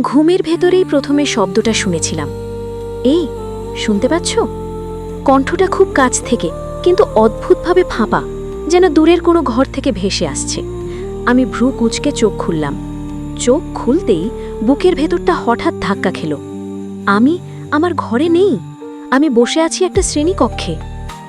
ঘুমের ভেতরেই প্রথমে শব্দটা শুনেছিলাম। এই, শুনতে পাচ্ছ? কণ্ঠটা খুব কাছ থেকে, কিন্তু অদ্ভুতভাবে ফাঁপা, যেন দূরের কোনো ঘর থেকে ভেসে আসছে। আমি ভ্রু কুঁচকে চোখ খুললাম। চোখ খুলতেই বুকের ভেতরটা হঠাৎ ধাক্কা খেল। আমি আমার ঘরে নেই। আমি বসে আছি একটা শ্রেণীকক্ষে।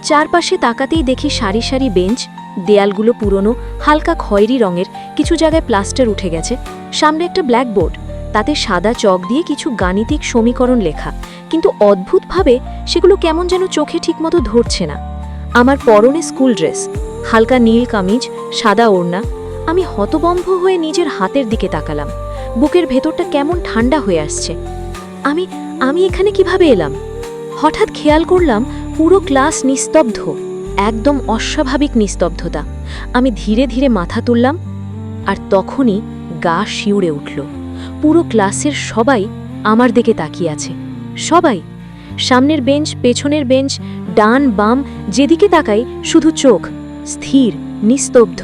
চারপাশে তাকাতেই দেখি সারি সারি বেঞ্চ, দেয়ালগুলো পুরনো, হালকা খয়েরি রঙের, কিছু জায়গায় প্লাস্টার উঠে গেছে। সামনে একটা ব্ল্যাকবোর্ড, তাতে সাদা চক দিয়ে কিছু গাণিতিক সমীকরণ লেখা, কিন্তু অদ্ভুতভাবে সেগুলো কেমন যেন চোখে ঠিকমতো ধরছে না। আমার পরনে স্কুল ড্রেস, হালকা নীল কামিজ, সাদা ওড়না। আমি হতবম্ব হয়ে নিজের হাতের দিকে তাকালাম। বুকের ভেতরটা কেমন ঠান্ডা হয়ে আসছে। আমি আমি এখানে কিভাবে এলাম? হঠাৎ খেয়াল করলাম পুরো ক্লাস নিস্তব্ধ, একদম অস্বাভাবিক নিস্তব্ধতা। আমি ধীরে ধীরে মাথা তুললাম, আর তখনই গা শিউরে উঠল। পুরো ক্লাসের সবাই আমার দিকে তাকিয়ে আছে। সবাই, সামনের বেঞ্চ, পেছনের বেঞ্চ, ডান বাম, যেদিকে তাকাই শুধু চোখ, স্থির, নিস্তব্ধ।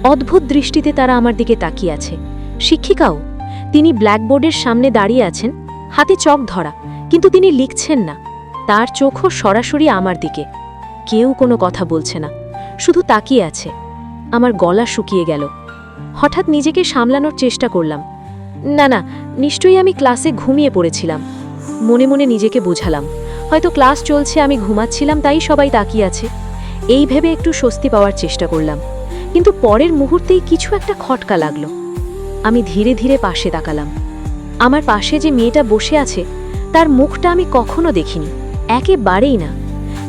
অদ্ভুত দৃষ্টিতে তারা আমার দিকে তাকিয়ে আছে। শিক্ষিকাও, তিনি ব্ল্যাকবোর্ডের সামনে দাঁড়িয়ে আছেন, হাতে চক ধরা, কিন্তু তিনি লিখছেন না। তার চোখও সরাসরি আমার দিকে। কেউ কোনো কথা বলছে না, শুধু তাকিয়ে আছে। আমার গলা শুকিয়ে গেল। হঠাৎ নিজেকে সামলানোর চেষ্টা করলাম। না না, নিশ্চয়ই আমি ক্লাসে ঘুমিয়ে পড়েছিলাম। মনে মনে নিজেকে বোঝালাম, হয়তো ক্লাস চলছে, আমি ঘুমাচ্ছিলাম, তাই সবাই তাকিয়ে আছে। এই ভেবে একটু স্বস্তি পাওয়ার চেষ্টা করলাম, কিন্তু পরের মুহূর্তেই কিছু একটা খটকা লাগলো। আমি ধীরে ধীরে পাশে তাকালাম। আমার পাশে যে মেয়েটা বসে আছে, তার মুখটা আমি কখনো দেখিনি, একেবারেই না।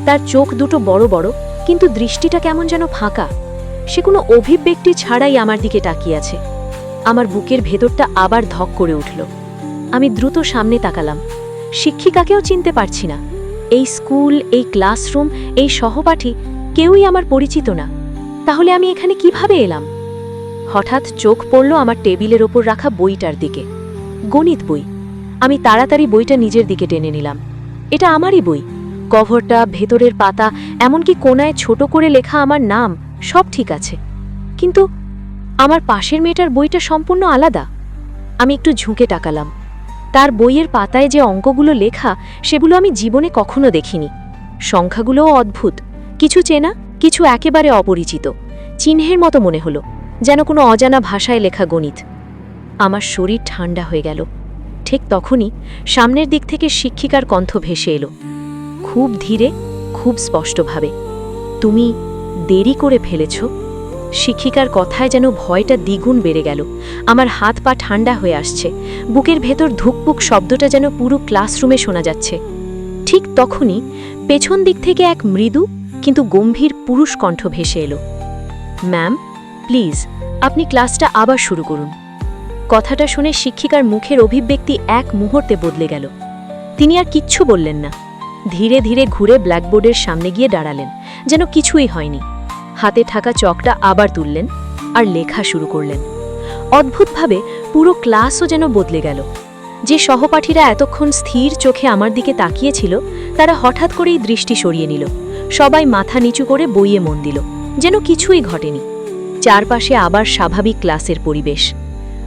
তার চোখ দুটো বড় বড়, কিন্তু দৃষ্টিটা কেমন যেন ফাঁকা। সে কোনো অভিব্যক্তি ছাড়াই আমার দিকে তাকিয়ে আছে। আমার বুকের ভেতরটা আবার ধক করে উঠল। আমি দ্রুত সামনে তাকালাম। শিক্ষিকাকেও চিনতে পারছি না। এই স্কুল, এই ক্লাসরুম, এই সহপাঠী, কেউই আমার পরিচিত না। তাহলে আমি এখানে কিভাবে এলাম? হঠাৎ চোখ পড়ল আমার টেবিলের ওপর রাখা বইটার দিকে। গণিত বই। আমি তাড়াতাড়ি বইটা নিজের দিকে টেনে নিলাম। এটা আমারই বই। কভারটা, ভেতরের পাতা, এমনকি কোনায় ছোট করে লেখা আমার নাম, সব ঠিক আছে। কিন্তু আমার পাশের মেয়েটার বইটা সম্পূর্ণ আলাদা। আমি একটু ঝুঁকে তাকালাম। তার বইয়ের পাতায় যে অঙ্কগুলো লেখা, সেগুলো আমি জীবনে কখনো দেখিনি। সংখ্যাগুলোও অদ্ভুত, কিছু চেনা, কিছু একেবারে অপরিচিত। চিহ্নের মতো মনে হলো, যেন কোনো অজানা ভাষায় লেখা গণিত। আমার শরীর ঠান্ডা হয়ে গেল। ঠিক তখনই সামনের দিক থেকে শিক্ষিকার কণ্ঠ ভেসে এলো, খুব ধীরে, খুব স্পষ্টভাবে। তুমি দেরি করে ফেলেছ। শিক্ষিকার কথায় যেন ভয়টা দ্বিগুণ বেড়ে গেল। আমার হাত পা ঠান্ডা হয়ে আসছে। বুকের ভেতর ধুকপুক শব্দটা যেন পুরো ক্লাসরুমে শোনা যাচ্ছে। ঠিক তখনই পেছন দিক থেকে এক মৃদু কিন্তু গম্ভীর পুরুষ কণ্ঠ ভেসে এলো, ম্যাম, প্লিজ, আপনি ক্লাসটা আবার শুরু করুন। কথাটা শুনে শিক্ষিকার মুখের অভিব্যক্তি এক মুহূর্তে বদলে গেল। তিনি আর কিচ্ছু বললেন না। ধীরে ধীরে ঘুরে ব্ল্যাকবোর্ডের সামনে গিয়ে দাঁড়ালেন, যেন কিছুই হয়নি। হাতে থাকা চকটা আবার তুললেন আর লেখা শুরু করলেন। অদ্ভুতভাবে পুরো ক্লাসও যেন বদলে গেল। যে সহপাঠীরা এতক্ষণ স্থির চোখে আমার দিকে তাকিয়েছিল, তারা হঠাৎ করেই দৃষ্টি সরিয়ে নিল। সবাই মাথা নিচু করে বইয়ে মন দিল, যেন কিছুই ঘটেনি। চারপাশে আবার স্বাভাবিক ক্লাসের পরিবেশ।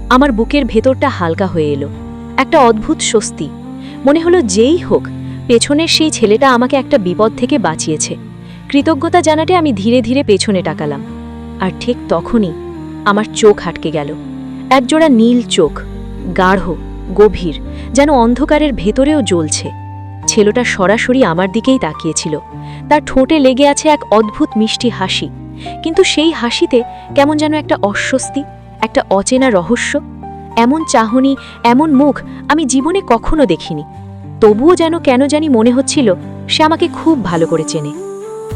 আমার বুকের ভেতরটা হালকা হয়ে এলো। একটা অদ্ভুত স্বস্তি। মনে হলো যেই হোক, পেছনের সেই ছেলেটা আমাকে একটা বিপদ থেকে বাঁচিয়েছে। কৃতজ্ঞতা জানাতে আমি ধীরে ধীরে পেছনে তাকালাম। আর ঠিক তখনই আমার চোখ আটকে গেল। একজোড়া নীল চোখ, গাঢ়, গভীর, যেন অন্ধকারের ভেতরেও জ্বলছে। ছেলেটা সরাসরি আমার দিকেই তাকিয়েছিল। তার ঠোঁটে লেগে আছে এক অদ্ভুত মিষ্টি হাসি, কিন্তু সেই হাসিতে কেমন যেন একটা অস্বস্তি, একটা অচেনা রহস্য। এমন চাহনি, এমন মুখ আমি জীবনে কখনো দেখিনি। তবুও যেন কেন জানি মনে হচ্ছিল সে আমাকে খুব ভালো করে চেনে।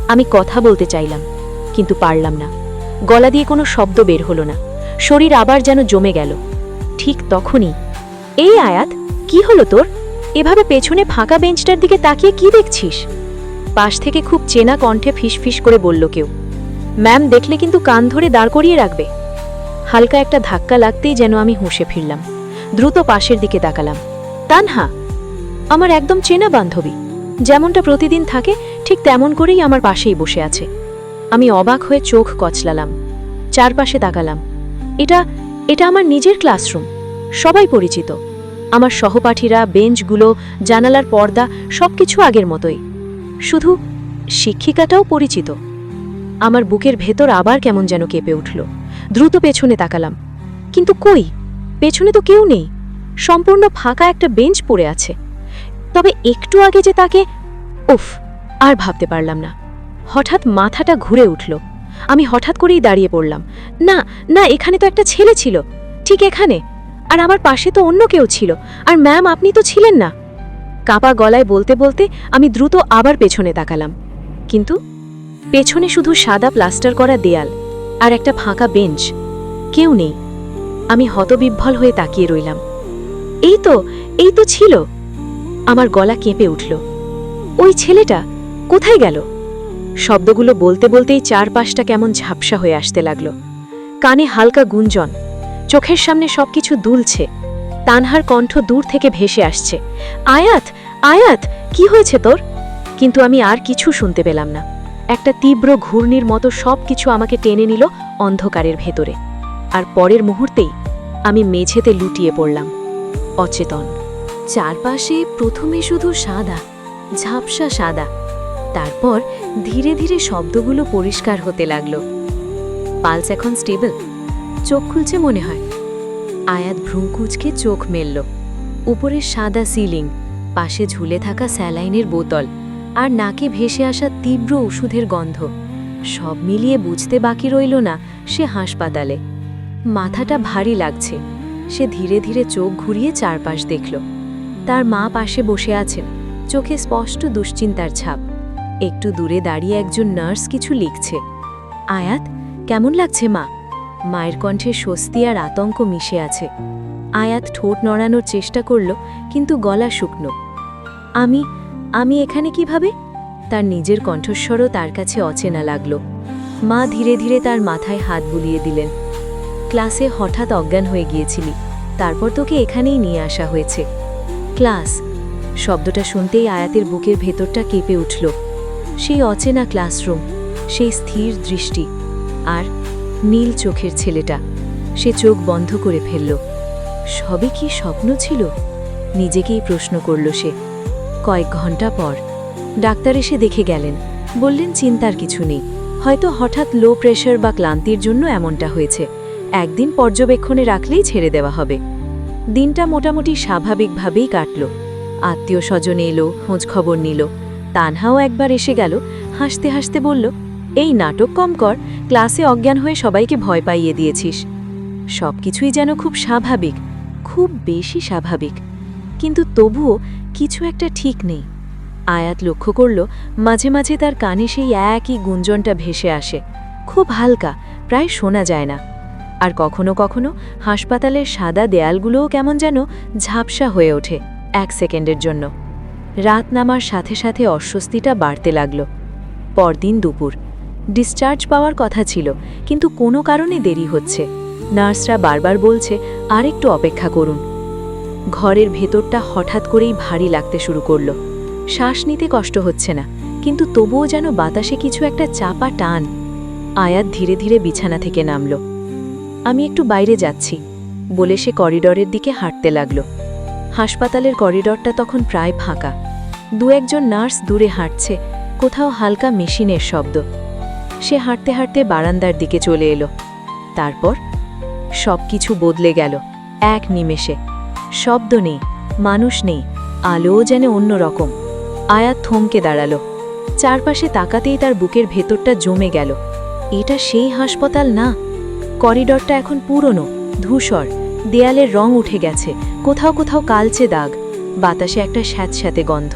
আমি কথা বলতে চাইলাম, কিন্তু পারলাম না। গলা দিয়ে কোনো শব্দ বের হলো না। শরীর আবার যেন জমে গেল। ঠিক তখনই, এই আয়াত, কি হলো তোর? এভাবে পেছনে ফাঁকা বেঞ্চটার দিকে তাকিয়ে কি দেখছিস? পাশ থেকে খুব চেনা কণ্ঠে ফিসফিস করে বলল কেউ, ম্যাম দেখলে কিন্তু কান ধরে দাঁড় করিয়ে রাখবে। হালকা একটা ধাক্কা লাগতেই যেন আমি হুঁশে ফিরলাম। দ্রুত পাশের দিকে তাকালাম। তানহা, আমার একদম চেনা বান্ধবী, যেমনটা প্রতিদিন থাকে ঠিক তেমন করেই আমার পাশেই বসে আছে। আমি অবাক হয়ে চোখ কচলালাম, চারপাশে তাকালাম। এটা এটা আমার নিজের ক্লাসরুম, সবাই পরিচিত, আমার সহপাঠীরা, বেঞ্চগুলো, জানালার পর্দা সবকিছু আগের মতোই। শুধু শিক্ষিকাটাও পরিচিত। আমার বুকের ভেতর আবার কেমন যেন কেঁপে উঠল। দ্রুত পেছনে তাকালাম, কিন্তু কই, পেছনে তো কেউ নেই। সম্পূর্ণ ফাঁকা একটা বেঞ্চ পড়ে আছে। তবে একটু আগে যে তাকে, উফ, আর ভাবতে পারলাম না। হঠাৎ মাথাটা ঘুরে উঠল। আমি হঠাৎ করেই দাঁড়িয়ে পড়লাম। না না, এখানে তো একটা ছেলে ছিল, ঠিক এখানে। আর আমার পাশে তো অন্য কেউ ছিল। আর ম্যাম, আপনি তো ছিলেন না। কাঁপা গলায় বলতে বলতে আমি দ্রুত আবার পেছনে তাকালাম, কিন্তু পেছনে শুধু সাদা প্লাস্টার করা দেয়াল আর একটা ফাঁকা বেঞ্চ, কেউ নেই। আমি হতবিহ্বল হয়ে তাকিয়ে রইলাম। এই তো ছিল। আমার গলা কেঁপে উঠল। ওই ছেলেটা কোথায় গেল? শব্দগুলো বলতে বলতেই চারপাশটা কেমন ঝাপসা হয়ে আসতে লাগলো। কানে হালকা গুঞ্জন, চোখের সামনে সবকিছু দুলছে। তানহার কণ্ঠ দূর থেকে ভেসে আসছে, আয়াত, আয়াত, কি হয়েছে তোর? কিন্তু আমি আর কিছু শুনতে পেলাম না। একটা তীব্র ঘূর্ণির মতো সবকিছু আমাকে টেনে নিল অন্ধকারের ভেতরে। আর পরের মুহূর্তেই আমি মেঝেতে লুটিয়ে পড়লাম, অচেতন। চারপাশে প্রথমে শুধু সাদা, ঝাপসা সাদা। তারপর ধীরে ধীরে শব্দগুলো পরিষ্কার হতে লাগলো। পালস এখন স্টেবল, চোখ খুলছে মনে হয়। আয়াত ভ্রুকুঁচকে চোখ মেলল। উপরে সাদা সিলিং, পাশে ঝুলে থাকা স্যালাইনের বোতল, আর নাকে ভেসে আসা তীব্র ওষুধের গন্ধ। সব মিলিয়ে বুঝতে বাকি রইল না সে হাসপাতালে। মাথাটা ভারী লাগছে। সে ধীরে ধীরে চোখ ঘুরিয়ে চারপাশ দেখল। তার মা পাশে বসে আছেন, চোখে স্পষ্ট দুশ্চিন্তার ছাপ। একটু দূরে দাঁড়িয়ে একজন নার্স কিছু লিখছে। আয়াত, কেমন লাগছে মা? মায়ের কণ্ঠে স্বস্তি আর আতঙ্ক মিশে আছে। আয়াত ঠোঁট নড়ানোর চেষ্টা করল, কিন্তু গলা শুকনো। আমি এখানে কিভাবে? তার নিজের কণ্ঠস্বরও তার কাছে অচেনা লাগল। মা ধীরে ধীরে তার মাথায় হাত বুলিয়ে দিলেন। ক্লাসে হঠাৎ অজ্ঞান হয়ে গিয়েছিলি, তারপর তোকে এখানেই নিয়ে আসা হয়েছে। ক্লাস শব্দটা শুনতেই আয়াতের বুকের ভেতরটা কেঁপে উঠল। সেই অচেনা ক্লাসরুম, সেই স্থির দৃষ্টি, আর নীল চোখের ছেলেটা। সে চোখ বন্ধ করে ফেলল। সবে কি স্বপ্ন ছিল? নিজেকেই প্রশ্ন করল সে। কয়েক ঘন্টা পর ডাক্তার এসে দেখে গেলেন। বললেন চিন্তার কিছু নেই, হয়তো হঠাৎ লো প্রেশার বা ক্লান্তির জন্য এমনটা হয়েছে। একদিন পর্যবেক্ষণে রাখলেই ছেড়ে দেওয়া হবে। দিনটা মোটামুটি স্বাভাবিকভাবেই কাটল। আত্মীয় স্বজন এলো, খোঁজখবর নিল। তানহাও একবার এসে গেল, হাসতে হাসতে বলল, এই নাটক কম কর, ক্লাসে অজ্ঞান হয়ে সবাইকে ভয় পাইয়ে দিয়েছিস। সবকিছুই যেন খুব স্বাভাবিক, খুব বেশি স্বাভাবিক। কিন্তু তবুও কিছু একটা ঠিক নেই। আয়াত লক্ষ্য করল মাঝে মাঝে তার কানে সেই একই গুঞ্জনটা ভেসে আসে, খুব হালকা, প্রায় শোনা যায় না। আর কখনো কখনো হাসপাতালের সাদা দেয়ালগুলোও কেমন যেন ঝাপসা হয়ে ওঠে 1 সেকেন্ডের জন্য। রাত নামার সাথে সাথে অস্বস্তিটা বাড়তে লাগল। পরদিন দুপুর, ডিসচার্জ পাওয়ার কথা ছিল, কিন্তু কোনো কারণে দেরি হচ্ছে। নার্সরা বারবার বলছে আর একটু অপেক্ষা করুন। ঘরের ভেতরটা হঠাৎ করেই ভারী লাগতে শুরু করল। শ্বাস নিতে কষ্ট হচ্ছে না, কিন্তু তবুও যেন বাতাসে কিছু একটা চাপা টান। আয়াত ধীরে ধীরে বিছানা থেকে নামল। আমি একটু বাইরে যাচ্ছি বলে সে করিডরের দিকে হাঁটতে লাগল। হাসপাতালের করিডরটা তখন প্রায় ফাঁকা। 2-1জন নার্স দূরে হাঁটছে, কোথাও হালকা মেশিনের শব্দ। সে হাঁটতে হাঁটতে বারান্দার দিকে চলে এলো। তারপর সবকিছু বদলে গেল এক নিমেষে। শব্দ নেই, মানুষ নেই, আলোও যেন অন্যরকম। আয়াত থমকে দাঁড়ালো। চারপাশে তাকাতেই তার বুকের ভেতরটা জমে গেল। এটা সেই হাসপাতাল না। করিডরটা এখন পুরনো, ধূসর, দেয়ালের রং উঠে গেছে, কোথাও কোথাও কালচে দাগ, বাতাসে একটা স্যাঁতস্যাঁতে গন্ধ।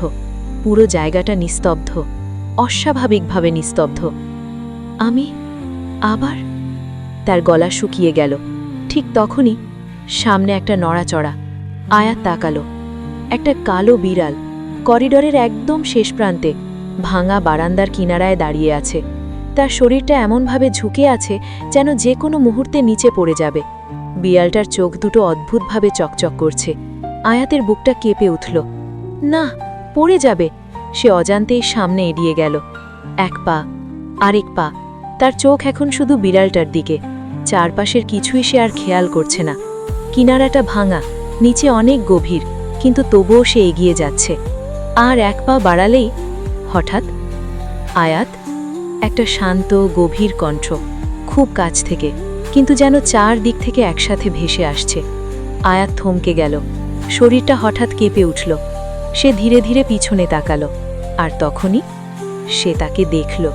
পুরো জায়গাটা নিস্তব্ধ, অস্বাভাবিকভাবে নিস্তব্ধ। আমি আবার? তার গলা শুকিয়ে গেল। ঠিক তখনই সামনে একটা নড়াচড়া। আয়াত তাকালো। একটা কালো বিড়াল করিডরের একদম শেষ প্রান্তে ভাঙা বারান্দার কিনারায় দাঁড়িয়ে আছে। তার শরীরটা এমনভাবে ঝুঁকে আছে যেন যে কোনো মুহূর্তে নিচে পড়ে যাবে। বিড়ালটার চোখ দুটো অদ্ভুতভাবে চকচক করছে। আয়াতের বুকটা কেঁপে উঠল। না, পড়ে যাবে। সে অজান্তেই সামনে এড়িয়ে গেল। 1 পা, আরেক পা। তার চোখ এখন শুধু বিড়ালটার দিকে। চারপাশের কিছুই সে আর খেয়াল করছে না। কিনারাটা ভাঙা, নিচে অনেক গভীর, কিন্তু তবুও সে এগিয়ে যাচ্ছে। আর এক পা বাড়ালেই হঠাৎ আয়াত, একটা শান্ত গভীর কণ্ঠ, খুব কাছ থেকে, কিন্তু যেন চারদিক থেকে একসাথে ভেসে আসছে। আয়াত থমকে গেল, শরীরটা হঠাৎ কেঁপে উঠল। সে ধীরে ধীরে পিছনে তাকালো, আর তখনই সে তাকে দেখল।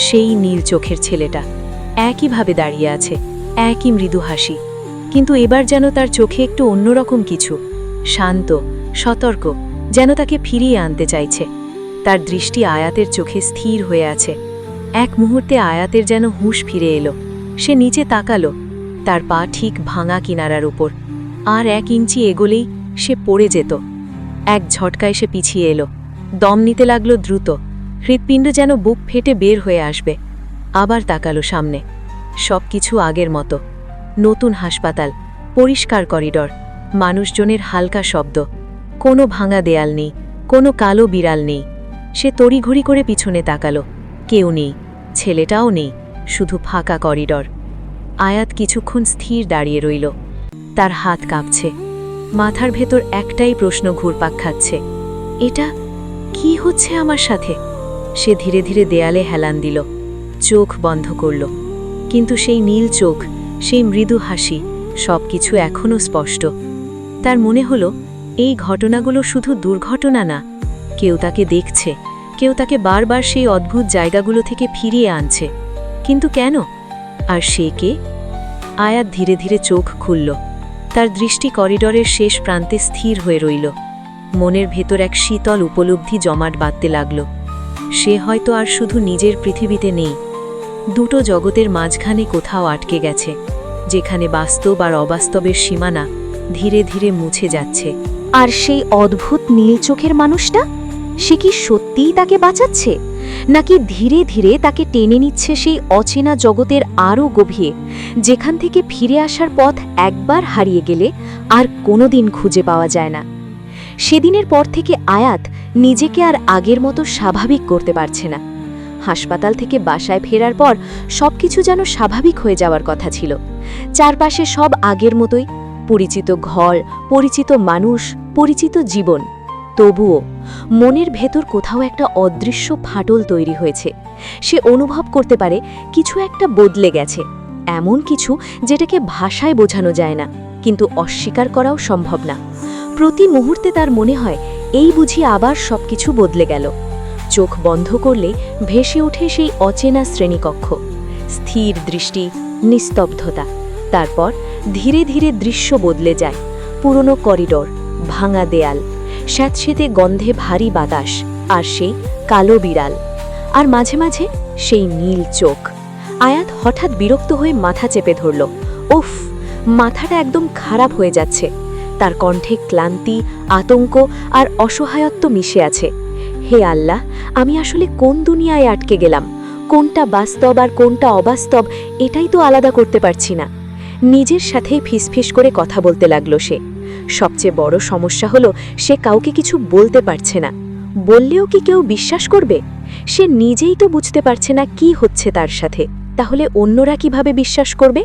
সেই নীল চোখের ছেলেটা একইভাবে দাঁড়িয়ে আছে, একই মৃদু হাসি, কিন্তু এবার যেন তার চোখে একটু অন্যরকম কিছু, শান্ত, সতর্ক, যেন তাকে ফিরিয়ে আনতে চাইছে। তার দৃষ্টি আয়াতের চোখে স্থির হয়ে আছে। এক মুহূর্তে আয়াতের যেন হুঁশ ফিরে এলো। সে নিচে তাকালো, তার পা ঠিক ভাঙা কিনারার উপর। আর 1 ইঞ্চি এগোলেই সে পড়ে যেত। এক ঝটকায় সে পিছিয়ে এলো, দম নিতে লাগলো দ্রুত, হৃৎপিণ্ড যেন বুক ফেটে বের হয়ে আসবে। আবার তাকালো সামনে, সব কিছু আগের মতো। নতুন হাসপাতাল, পরিষ্কার করিডর, মানুষজনের হালকা শব্দ, কোনো ভাঙা দেয়াল নেই, কোনো কালো বিড়াল নেই। সে তড়িঘড়ি করে পিছনে তাকালো, কেউ নেই, ছেলেটাও নেই, শুধু ফাঁকা করিডর। আয়াত কিছুক্ষণ স্থির দাঁড়িয়ে রইল, তার হাত কাঁপছে, মাথার ভেতর একটাই প্রশ্ন ঘুরপাক খাচ্ছে, এটা কি হচ্ছে আমার সাথে? সে ধীরে ধীরে দেয়ালে হেলান দিল, চোখ বন্ধ করল, কিন্তু সেই নীল চোখ, সেই মৃদু হাসি, সব কিছু এখনও স্পষ্ট। তার মনে হলো এই ঘটনাগুলো শুধু দুর্ঘটনা না, কেউ তাকে দেখছে, কেউ তাকে বারবার সেই অদ্ভুত জায়গাগুলো থেকে ফিরিয়ে আনছে। কিন্তু কেন? আর সে কে? আয়াত ধীরে ধীরে চোখ খুলল, তার দৃষ্টি করিডরের শেষ প্রান্তে স্থির হয়ে রইল। মনের ভেতর এক শীতল উপলব্ধি জমাট বাঁধতে লাগল। সে হয়তো আর শুধু নিজের পৃথিবীতে নেই, দুটো জগতের মাঝখানে কোথাও আটকে গেছে, যেখানে বাস্তব আর অবাস্তবের সীমানা ধীরে ধীরে মুছে যাচ্ছে। আর সেই অদ্ভুত নীল চোখের মানুষটা, সে কি সত্যিই তাকে বাঁচাচ্ছে, নাকি ধীরে ধীরে তাকে টেনে নিচ্ছে সেই অচেনা জগতের আরও গভীরে, যেখান থেকে ফিরে আসার পথ একবার হারিয়ে গেলে আর কোনোদিন খুঁজে পাওয়া যায় না? সেদিনের পর থেকে আয়াত নিজেকে আর আগের মতো স্বাভাবিক করতে পারছে না। হাসপাতাল থেকে বাসায় ফেরার পর সবকিছু যেন স্বাভাবিক হয়ে যাওয়ার কথা ছিল। চারপাশে সব আগের মতোই, পরিচিত ঘর, পরিচিত মানুষ, পরিচিত জীবন। তবুও মনের ভেতর কোথাও একটা অদৃশ্য ফাটল তৈরি হয়েছে। সে অনুভব করতে পারে কিছু একটা বদলে গেছে, এমন কিছু যেটাকে ভাষায় বোঝানো যায় না, কিন্তু অস্বীকার করাও সম্ভব না। প্রতি মুহূর্তে তার মনে হয় এই বুঝি আবার সবকিছু বদলে গেল। চোখ বন্ধ করলে ভেসে ওঠে সেই অচেনা শ্রেণীকক্ষ, স্থির দৃষ্টি, নিস্তব্ধতা। তারপর ধীরে ধীরে দৃশ্য বদলে যায়। পুরনো করিডর, ভাঙা দেয়াল, স্যাঁতসেঁতে গন্ধে ভারী বাতাস, আর সেই কালো বিড়াল, আর মাঝে মাঝে সেই নীল চোখ। আয়াত হঠাৎ বিরক্ত হয়ে মাথা চেপে ধরল। উফ, মাথাটা একদম খারাপ হয়ে যাচ্ছে। তার কণ্ঠে ক্লান্তি, আতঙ্ক আর অসহায়ত্ব মিশে আছে। হে আল্লাহ, আমি আসলে কোন দুনিয়ায় আটকে গেলাম? কোনটা বাস্তব আর কোনটা অবাস্তব, এটাই তো আলাদা করতে পারছি না। নিজের সাথেই ফিসফিস করে কথা বলতে লাগলো সে। সবচেয়ে বড় সমস্যা হলো সে কাউকে কিছু বলতে পারছে না। বললেও কি কেউ বিশ্বাস করবে? সে নিজেই তো বুঝতে পারছে না কি হচ্ছে তার সাথে, তাহলে অন্যরা কিভাবে বিশ্বাস করবে?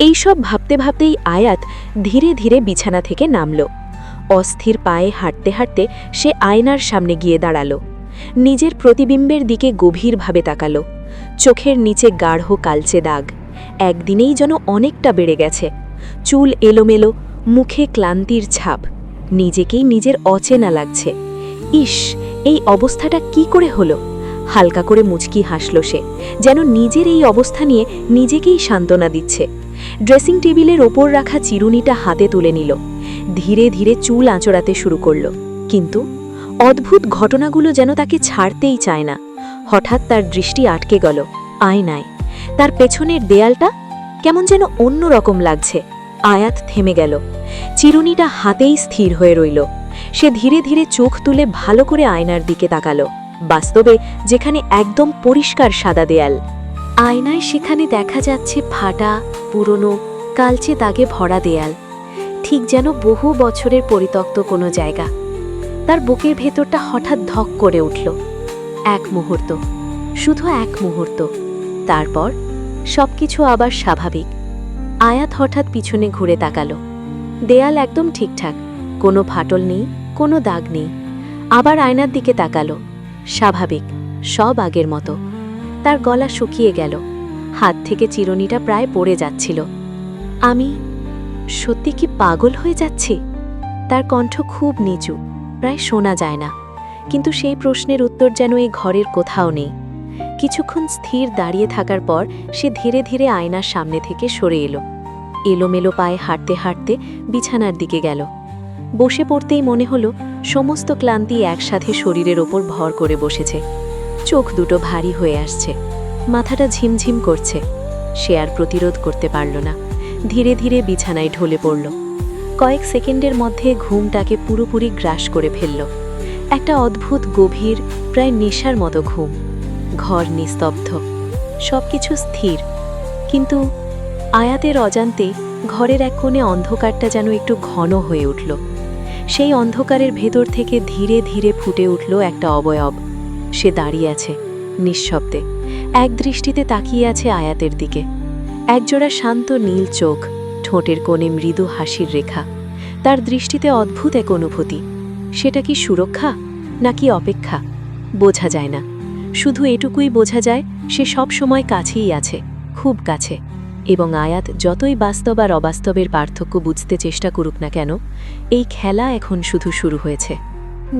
এইসব ভাবতে ভাবতেই আয়াত ধীরে ধীরে বিছানা থেকে নামল। অস্থির পায়ে হাঁটতে হাঁটতে সে আয়নার সামনে গিয়ে দাঁড়ালো। নিজের প্রতিবিম্বের দিকে গভীরভাবে তাকালো। চোখের নিচে গাঢ় কালচে দাগ, একদিনেই যেন অনেকটা বেড়ে গেছে। চুল এলোমেলো, মুখে ক্লান্তির ছাপ, নিজেকেই নিজের অচেনা লাগছে। ইস, এই অবস্থাটা কি করে হলো? হালকা করে মুচকি হাসল সে, যেন নিজের এই অবস্থা নিয়ে নিজেকেই সান্ত্বনা দিচ্ছে। ড্রেসিং টেবিলের ওপর রাখা চিরুনিটা হাতে তুলে নিল, ধীরে ধীরে চুল আঁচড়াতে শুরু করল। কিন্তু অদ্ভুত ঘটনাগুলো যেন তাকে ছাড়তেই চায় না। হঠাৎ তার দৃষ্টি আটকে গেল আয়নায়। তার পেছনের দেয়ালটা কেমন যেন অন্য রকম লাগছে। আয়াত থেমে গেল, চিরুনিটা হাতেই স্থির হয়ে রইল। সে ধীরে ধীরে চোখ তুলে ভালো করে আয়নার দিকে তাকালো। বাস্তবে যেখানে একদম পরিষ্কার সাদা দেয়াল, আয়নায় সেখানে দেখা যাচ্ছে ফাটা, পুরনো, কালচে দাগে ভরা দেয়াল, ঠিক যেন বহু বছরের পরিত্যক্ত কোনো জায়গা। তার বুকের ভেতরটা হঠাৎ ধক করে উঠল। এক মুহূর্ত, শুধু এক মুহূর্ত, তারপর সবকিছু আবার স্বাভাবিক। আয়াত হঠাৎ পিছনে ঘুরে তাকালো। দেয়াল একদম ঠিকঠাক, কোনো ফাটল নেই, কোনো দাগ নেই। আবার আয়নার দিকে তাকালো। স্বাভাবিক, সব আগের মতো। তার গলা শুকিয়ে গেল, হাত থেকে চিরুনিটা প্রায় পড়ে যাচ্ছিল। আমি সত্যি কি পাগল হয়ে যাচ্ছি? তার কণ্ঠ খুব নিচু, প্রায় শোনা যায় না, কিন্তু সেই প্রশ্নের উত্তর যেন এই ঘরের কোথাও নেই। কিছুক্ষণ স্থির দাঁড়িয়ে থাকার পর সে ধীরে ধীরে আয়নার সামনে থেকে সরে এলো। এলোমেলো পায়ে হাঁটতে হাঁটতে বিছানার দিকে গেল। বসে পড়তেই মনে হলো সমস্ত ক্লান্তি একসাথে শরীরের ওপর ভর করে বসেছে। চোখ দুটো ভারী হয়ে আসছে, মাথাটা ঝিমঝিম করছে। সে আর প্রতিরোধ করতে পারল না, ধীরে ধীরে বিছানায় ঢলে পড়ল। কয়েক সেকেন্ডের মধ্যে ঘুমটাকে পুরোপুরি গ্রাস করে ফেলল। একটা অদ্ভুত গভীর, প্রায় নেশার মতো ঘুম। ঘর নিস্তব্ধ, সবকিছু স্থির, কিন্তু আয়াতের অজান্তে ঘরের এক কোণে অন্ধকারটা যেন একটু ঘন হয়ে উঠল। সেই অন্ধকারের ভেতর থেকে ধীরে ধীরে ফুটে উঠল একটা অবয়ব। সে দাঁড়িয়ে আছে নিঃশব্দে, এক দৃষ্টিতে তাকিয়ে আছে আয়াতের দিকে। একজোড়া শান্ত নীল চোখ, ঠোঁটের কোণে মৃদু হাসির রেখা। তার দৃষ্টিতে অদ্ভুত এক অনুভূতি। সেটা কি সুরক্ষা নাকি অপেক্ষা বোঝা যায় না, শুধু এটুকুই বোঝা যায় সে সব সময় কাছেই আছে, খুব কাছে। এবং আয়াত যতই বাস্তব আর অবাস্তবের পার্থক্য বুঝতে চেষ্টা করুক না কেন, এই খেলা এখন শুধু শুরু হয়েছে।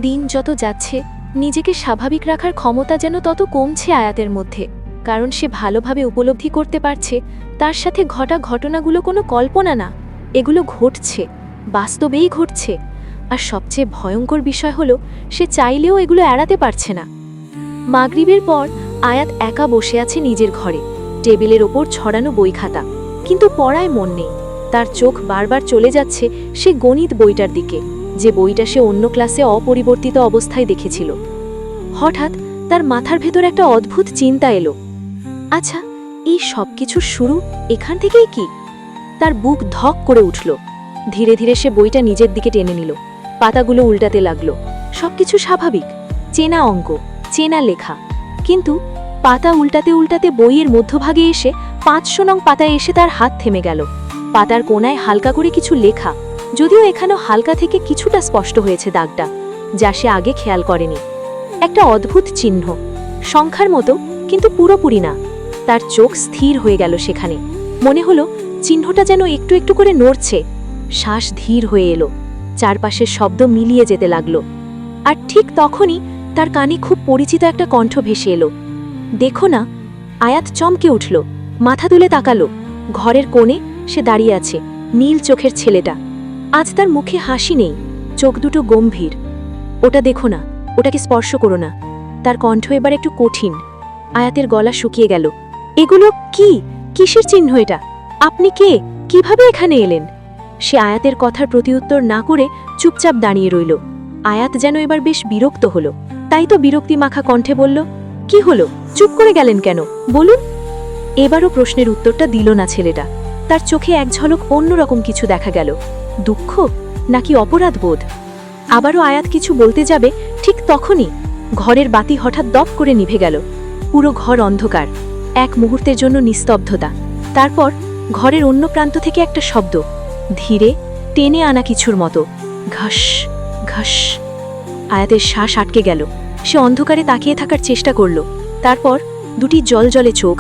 দিন যত যাচ্ছে নিজেকে স্বাভাবিক রাখার ক্ষমতা যেন তত কমছে আয়াতের মধ্যে, কারণ সে ভালোভাবে উপলব্ধি করতে পারছে তার সাথে ঘটা ঘটনাগুলো কোনো কল্পনা না, এগুলো ঘটছে, বাস্তবেই ঘটছে। আর সবচেয়ে ভয়ঙ্কর বিষয় হলো সে চাইলেও এগুলো এড়াতে পারছে না। মাগরিবের পর আয়াত একা বসে আছে নিজের ঘরে, টেবিলের ওপর ছড়ানো বই খাতা, কিন্তু পড়ায় মন নেই। তার চোখ বারবার চলে যাচ্ছে সে গণিত বইটার দিকে, যে বইটা সে অন্য ক্লাসে অপরিবর্তিত অবস্থায় দেখেছিল। হঠাৎ তার মাথার ভেতর একটা অদ্ভুত চিন্তা এলো। আচ্ছা, এই সব কিছুর শুরু এখান থেকেই কি? তার বুক ধক করে উঠল। ধীরে ধীরে সে বইটা নিজের দিকে টেনে নিল, পাতাগুলো উল্টাতে লাগলো। সবকিছু স্বাভাবিক, চেনা অঙ্ক, চেনা লেখা, কিন্তু পাতা উল্টাতে উল্টাতে বইয়ের মধ্যভাগে এসে 500 নং পাতায় এসে তার হাত থেমে গেল। পাতার কোণায় হালকা করে কিছু লেখা, যদিও এখানেও হালকা থেকে কিছুটা স্পষ্ট হয়েছে দাগটা, যা সে আগে খেয়াল করেনি। একটা অদ্ভুত চিহ্ন, সংখ্যার মতো, কিন্তু পুরোপুরি না। তার চোখ স্থির হয়ে গেল সেখানে। মনে হলো চিহ্নটা যেন একটু একটু করে নড়ছে। শ্বাস ধীর হয়ে এলো, চারপাশের শব্দ মিলিয়ে যেতে লাগলো। আর ঠিক তখনই তার কানে খুব পরিচিত একটা কণ্ঠ ভেসে এলো। দেখো না! আয়াত চমকে উঠল, মাথা তুলে তাকালো। ঘরের কোণে সে দাঁড়িয়ে আছে, নীল চোখের ছেলেটা। আজ তার মুখে হাসি নেই, চোখ দুটো গম্ভীর। ওটা দেখো না, ওটাকে স্পর্শ করো না। তার কণ্ঠ এবার একটু কঠিন। আয়াতের গলা শুকিয়ে গেল। এগুলো কি? কিসের চিহ্ন এটা? আপনি কে? কিভাবে এখানে এলেন? সে আয়াতের কথার প্রতিউত্তর না করে চুপচাপ দাঁড়িয়ে রইল। আয়াত যেন এবার বেশ বিরক্ত হলো, তাই তো বিরক্তি মাখা কণ্ঠে বলল, কি হলো? চুপ করে গেলেন কেন? বলুন। এবারও প্রশ্নের উত্তরটা দিল না ছেলেটা। তার চোখে এক ঝলক অন্যরকম কিছু দেখা গেল, দুঃখ নাকি অপরাধ বোধ। আবারও আয়াত কিছু বলতে যাবে, ঠিক তখনই ঘরের বাতি হঠাৎ দপ করে নিভে গেল। পুরো ঘর অন্ধকার, এক মুহূর্তের জন্য নিস্তব্ধতা। তারপর ঘরের অন্য প্রান্ত থেকে একটা শব্দ, ধীরে টেনে আনা কিছুর মতো, ঘাস ঘাস। আয়াতের শ্বাস আটকে গেল। সে অন্ধকারে তাকিয়ে থাকার চেষ্টা করল। তারপর দুটি জলজলে চোখ,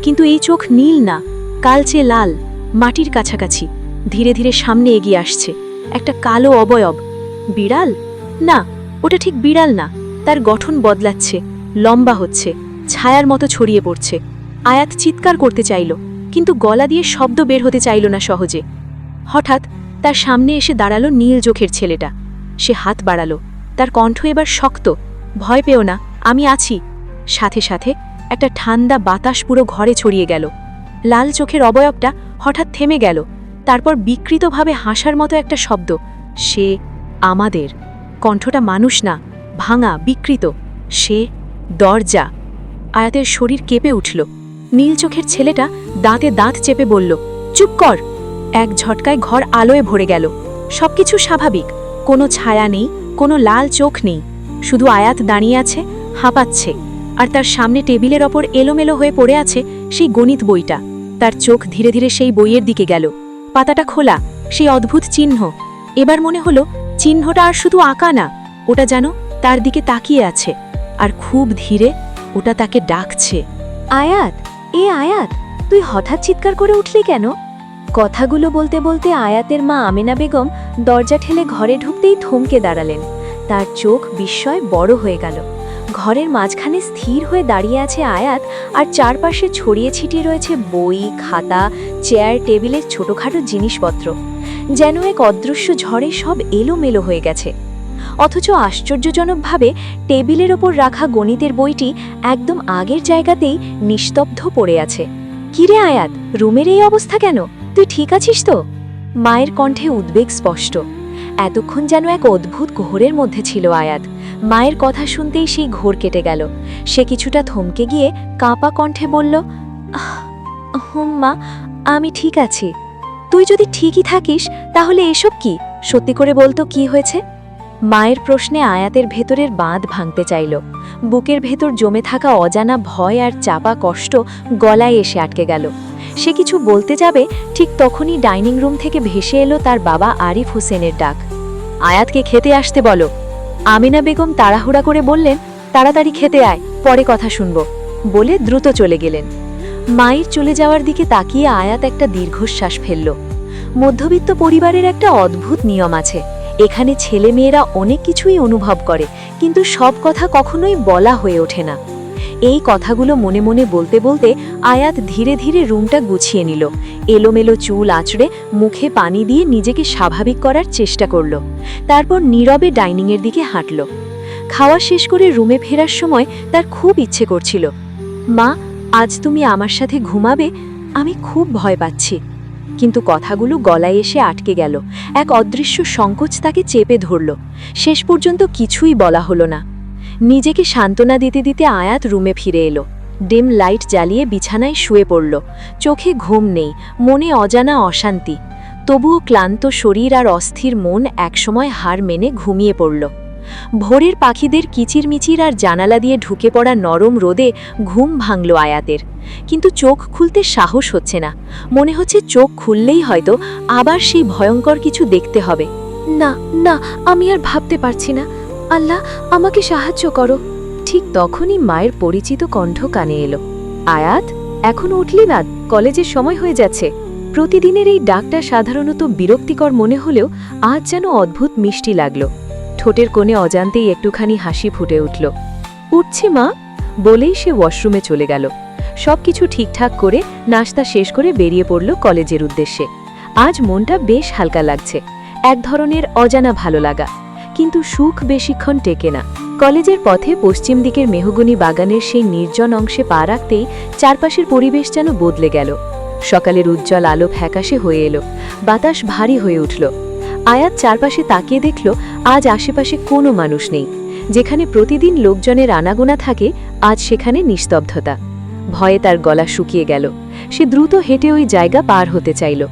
কিন্তু এই চোখ নীল না, কালচে লাল, মাটির কাছাকাছি। ধীরে ধীরে সামনে এগিয়ে আসছে একটা কালো অবয়ব। বিড়াল? না, ওটা ঠিক বিড়াল না। তার গঠন বদলাচ্ছে, লম্বা হচ্ছে, ছায়ার মতো ছড়িয়ে পড়ছে। আয়াত চিৎকার করতে চাইল, কিন্তু গলা দিয়ে শব্দ বের হতে চাইল না সহজে। হঠাৎ তার সামনে এসে দাঁড়ালো নীল চোখের ছেলেটা। সে হাত বাড়ালো, তার কণ্ঠ এবার শক্ত, ভয় পেও না, আমি আছি। সাথে সাথে একটা ঠান্ডা বাতাস পুরো ঘরে ছড়িয়ে গেল। লাল চোখের অবয়বটা হঠাৎ থেমে গেল। তারপর বিকৃতভাবে হাসার মতো একটা শব্দ, সে আমাদের। কণ্ঠটা মানুষ না, ভাঙা, বিকৃত। সে দরজা। আয়াতের শরীর কেঁপে উঠল। নীল চোখের ছেলেটা দাঁতে দাঁত চেপে বলল, চুপ কর। এক ঝটকায় ঘর আলোয় ভরে গেল। সবকিছু স্বাভাবিক, কোনো ছায়া নেই, কোনো লাল চোখ নেই। শুধু আয়াত দাঁড়িয়ে আছে, হাঁপাচ্ছে। আর তার সামনে টেবিলের ওপর এলোমেলো হয়ে পড়ে আছে সেই গণিত বইটা। তার চোখ ধীরে ধীরে সেই বইয়ের দিকে গেল। পাতাটা খোলা, সেই অদ্ভুত চিহ্ন। এবার মনে হলো চিহ্নটা আর শুধু আঁকা না, ওটা যেন তার দিকে তাকিয়ে আছে, আর খুব ধীরে ওটা তাকে ডাকছে। আয়াত, আয়াত, তুই হঠাৎ চিৎকার করে উঠলি কেন? কথাগুলো বলতে বলতে আয়াতের মা আমেনা বেগম দরজা ঠেলে ঘরে ঢুকতেই থমকে দাঁড়ালেন। তার চোখ বিস্ময় বড় হয়ে গেল। ঘরের মাঝখানে স্থির হয়ে দাঁড়িয়ে আছে আয়াত, আর চারপাশে ছড়িয়ে ছিটিয়ে রয়েছে বই, খাতা, চেয়ার, টেবিলের ছোটখাটো জিনিসপত্র। যেন এক অদৃশ্য ঝড়ে সব এলোমেলো হয়ে গেছে। অথচ আশ্চর্যজনকভাবে টেবিলের ওপর রাখা গণিতের বইটি একদম আগের জায়গাতেই নিস্তব্ধ পড়ে আছে। কিরে আয়াত, রুমের এই অবস্থা কেন? তুই ঠিক আছিস তো? মায়ের কণ্ঠে উদ্বেগ স্পষ্ট। এতক্ষণ যেন এক অদ্ভুত ঘোরের মধ্যে ছিল আয়াত। মায়ের কথা শুনতেই সেই ঘোর কেটে গেল। সে কিছুটা থমকে গিয়ে কাঁপা কণ্ঠে বলল, মা, আমি ঠিক আছি। তুই যদি ঠিকই থাকিস তাহলে এসব কি? সত্যি করে বলতো, কি হয়েছে? মায়ের প্রশ্নে আয়াতের ভেতরের বাঁধ ভাঙতে চাইল। বুকের ভেতর জমে থাকা অজানা ভয় আর চাপা কষ্ট গলায় এসে আটকে গেল। সে কিছু বলতে যাবে, ঠিক তখনই ডাইনিং রুম থেকে ভেসে এলো তার বাবা আরিফ হোসেনের ডাক। আয়াতকে খেতে আসতে বলো। আমিনা বেগম তাড়াহুড়া করে বললেন, তাড়াতাড়ি খেতে আয়, পরে কথা শুনব, বলে দ্রুত চলে গেলেন। মায়ের চলে যাওয়ার দিকে তাকিয়ে আয়াত একটা দীর্ঘশ্বাস ফেলল। মধ্যবিত্ত পরিবারের একটা অদ্ভুত নিয়ম আছে, এখানে ছেলে মেয়েরা অনেক কিছুই অনুভব করে, কিন্তু সব কথা কখনোই বলা হয়ে ওঠে না। এই কথাগুলো মনে মনে বলতে বলতে আয়াত ধীরে ধীরে রুমটা গুছিয়ে নিল। এলোমেলো চুল আঁচড়ে মুখে পানি দিয়ে নিজেকে স্বাভাবিক করার চেষ্টা করল। তারপর নীরবে ডাইনিংয়ের দিকে হাঁটল। খাওয়া শেষ করে রুমে ফেরার সময় তার খুব ইচ্ছে করছিল, মা, আজ তুমি আমার সাথে ঘুমাবে? আমি খুব ভয় পাচ্ছি। কিন্তু কথাগুলো গলায় এসে আটকে গেল। এক অদৃশ্য সংকোচ তাকে চেপে ধরল। শেষ পর্যন্ত কিছুই বলা হলো না। নিজেকে সান্ত্বনা দিতে দিতে আয়াত রুমে ফিরে এলো। ডিম লাইট জ্বালিয়ে বিছানায় শুয়ে পড়ল। চোখে ঘুম নেই, মনে অজানা অশান্তি। তবুও ক্লান্ত শরীর আর অস্থির মন একসময় হার মেনে ঘুমিয়ে পড়ল। ভোরের পাখিদের কিচিরমিচির আর জানালা দিয়ে ঢুকে পড়া নরম রোদে ঘুম ভাঙল আয়াতের। কিন্তু চোখ খুলতে সাহস হচ্ছে না। মনে হচ্ছে চোখ খুললেই হয়তো আবার সেই ভয়ঙ্কর কিছু দেখতে হবে। না না, আমি আর ভাবতে পারছি না, আল্লাহ আমাকে সাহায্য করো। ঠিক তখনই মায়ের পরিচিত কণ্ঠ কানে এলো, আয়াত, এখন উঠলি না, কলেজের সময় হয়ে যাচ্ছে। প্রতিদিনের এই ডাকটা সাধারণত বিরক্তিকর মনে হলেও আজ যেন অদ্ভুত মিষ্টি লাগলো। ঠোঁটের কোণে অজান্তেই একটুখানি হাসি ফুটে উঠল। উঠছি মা, বলেই সে ওয়াশরুমে চলে গেল। সবকিছু ঠিকঠাক করে নাস্তা শেষ করে বেরিয়ে পড়ল কলেজের উদ্দেশ্যে। আজ মনটা বেশ হালকা লাগছে, এক ধরনের অজানা ভালো লাগা। কিন্তু সুখ বেশিক্ষণ টেকে না। কলেজের পথে পশ্চিম দিকের মেহগনি বাগানের সেই নির্জন অংশে পা রাখতেই চারপাশের পরিবেশ যেন বদলে গেল। সকালের উজ্জ্বল আলো ফ্যাকাশে হয়ে এলো, বাতাস ভারী হয়ে উঠল। আয়াত চারপাশে তাকিয়ে দেখল আজ আশেপাশে কোনো মানুষ নেই। যেখানে প্রতিদিন লোকজনের আনাগোনা থাকে, আজ সেখানে নিস্তব্ধতা। ভয়ে তার গলা শুকিয়ে গেল। সে দ্রুত হেঁটে ওই জায়গা পার হতে চাইল,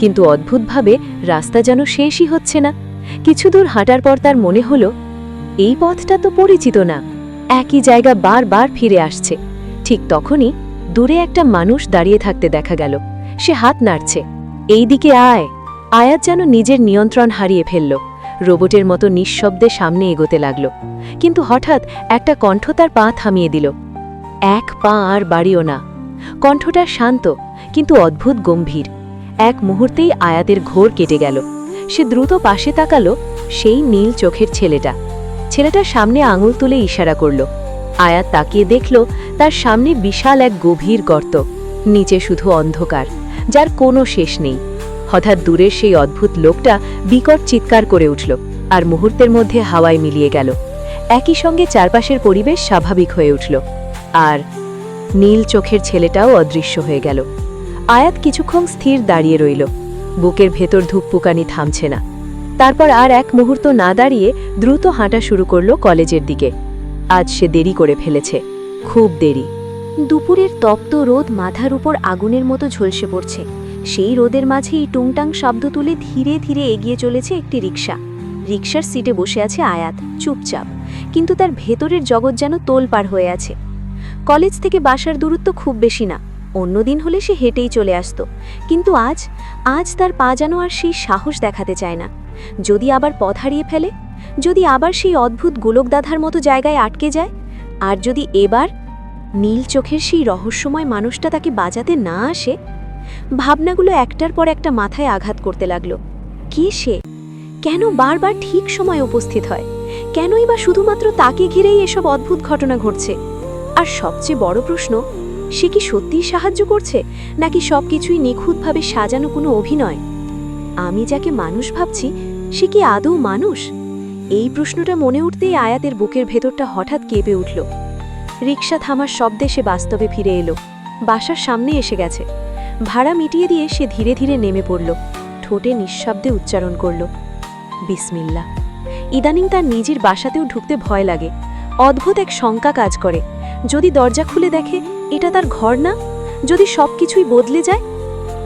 কিন্তু অদ্ভুতভাবে রাস্তা যেন শেষই হচ্ছে না। কিছু দূর হাঁটার পর তার মনে হলো, এই পথটা তো পরিচিত না, একই জায়গা বারবার ফিরে আসছে। ঠিক তখনই দূরে একটা মানুষ দাঁড়িয়ে থাকতে দেখা গেল। সে হাত নাড়ছে, এই দিকে আয়। আয়াত যেন নিজের নিয়ন্ত্রণ হারিয়ে ফেলল। রোবটের মতো নিঃশব্দে সামনে এগোতে লাগল। কিন্তু হঠাৎ একটা কণ্ঠ তার পা থামিয়ে দিল। এক পা আর বাড়িও না। কণ্ঠটা শান্ত কিন্তু অদ্ভুত গম্ভীর। এক মুহূর্তেই আয়াতের ঘোর কেটে গেল। সে দ্রুত পাশে তাকালো, সেই নীল চোখের ছেলেটার সামনে আঙুল তুলে ইশারা করল। আয়াত তাকিয়ে দেখল তার সামনে বিশাল এক গভীর গর্ত, নিচে শুধু অন্ধকার, যার কোনো শেষ নেই। হঠাৎ দূরের সেই অদ্ভুত লোকটা বিকট চিৎকার করে উঠল, আর মুহূর্তের মধ্যে হাওয়ায় মিলিয়ে গেল। একই সঙ্গে চারপাশের পরিবেশ স্বাভাবিক হয়ে উঠল, আর নীল চোখের ছেলেটাও অদৃশ্য হয়ে গেল। আয়াত কিছুক্ষণ স্থির দাঁড়িয়ে রইল। বুকের ভেতর ধুকপুকানি থামছে না। তারপর আর এক মুহূর্ত না দাঁড়িয়ে দ্রুত হাঁটা শুরু করল কলেজের দিকে। আজ সে দেরি করে ফেলেছে, খুব দেরি। দুপুরের তপ্ত রোদ মাথার উপর আগুনের মতো ঝলসে পড়ছে। সেই রোদের মাঝেই টুংটাং শব্দ তুলে ধীরে ধীরে এগিয়ে চলেছে একটি রিকশা। রিকশার সিটে বসে আছে আয়াত, চুপচাপ, কিন্তু তার ভেতরের জগৎ যেন তোলপাড় হয়ে আছে। কলেজ থেকে বাসার দূরত্ব খুব বেশি না, অন্যদিন হলে সে হেঁটেই চলে আসতো, কিন্তু আজ তার পা যেন আর সেই সাহস দেখাতে চায় না। যদি আবার পথ হারিয়ে ফেলে, যদি আবার সেই অদ্ভুত গোলকদাধার মতো জায়গায় আটকে যায়, আর যদি এবার নীল চোখের সেই রহস্যময় মানুষটা তাকে বাঁচাতে না আসে। ভাবনাগুলো একটার পর একটা মাথায় আঘাত করতে লাগলো। কে সে? কেন বারবার ঠিক সময় উপস্থিত হয়? কেনই বা শুধুমাত্র তাকে ঘিরেই এসব অদ্ভুত ঘটনা ঘটছে? আর সবচেয়ে বড় প্রশ্ন, সে কি সত্যিই সাহায্য করছে, নাকি সবকিছুই নিখুঁতভাবে সাজানো কোনো অভিনয়? আমি যাকে মানুষ ভাবছি, সে কি আদৌ মানুষ? এই প্রশ্নটা মনে উঠতেই আয়াতের বুকের ভেতরটা হঠাৎ কেঁপে উঠল। রিকশা থামার শব্দে সে বাস্তবে ফিরে এলো। বাসার সামনে এসে গেছে। ভাড়া মিটিয়ে দিয়ে সে ধীরে ধীরে নেমে পড়ল। ঠোঁটে নিঃশব্দে উচ্চারণ করল, বিসমিল্লাহ। ইদানিং তার নিজের বাসাতেও ঢুকতে ভয় লাগে। অদ্ভুত এক শঙ্কা কাজ করে। যদি দরজা খুলে দেখে এটা তার ঘর না, যদি সবকিছুই বদলে যায়।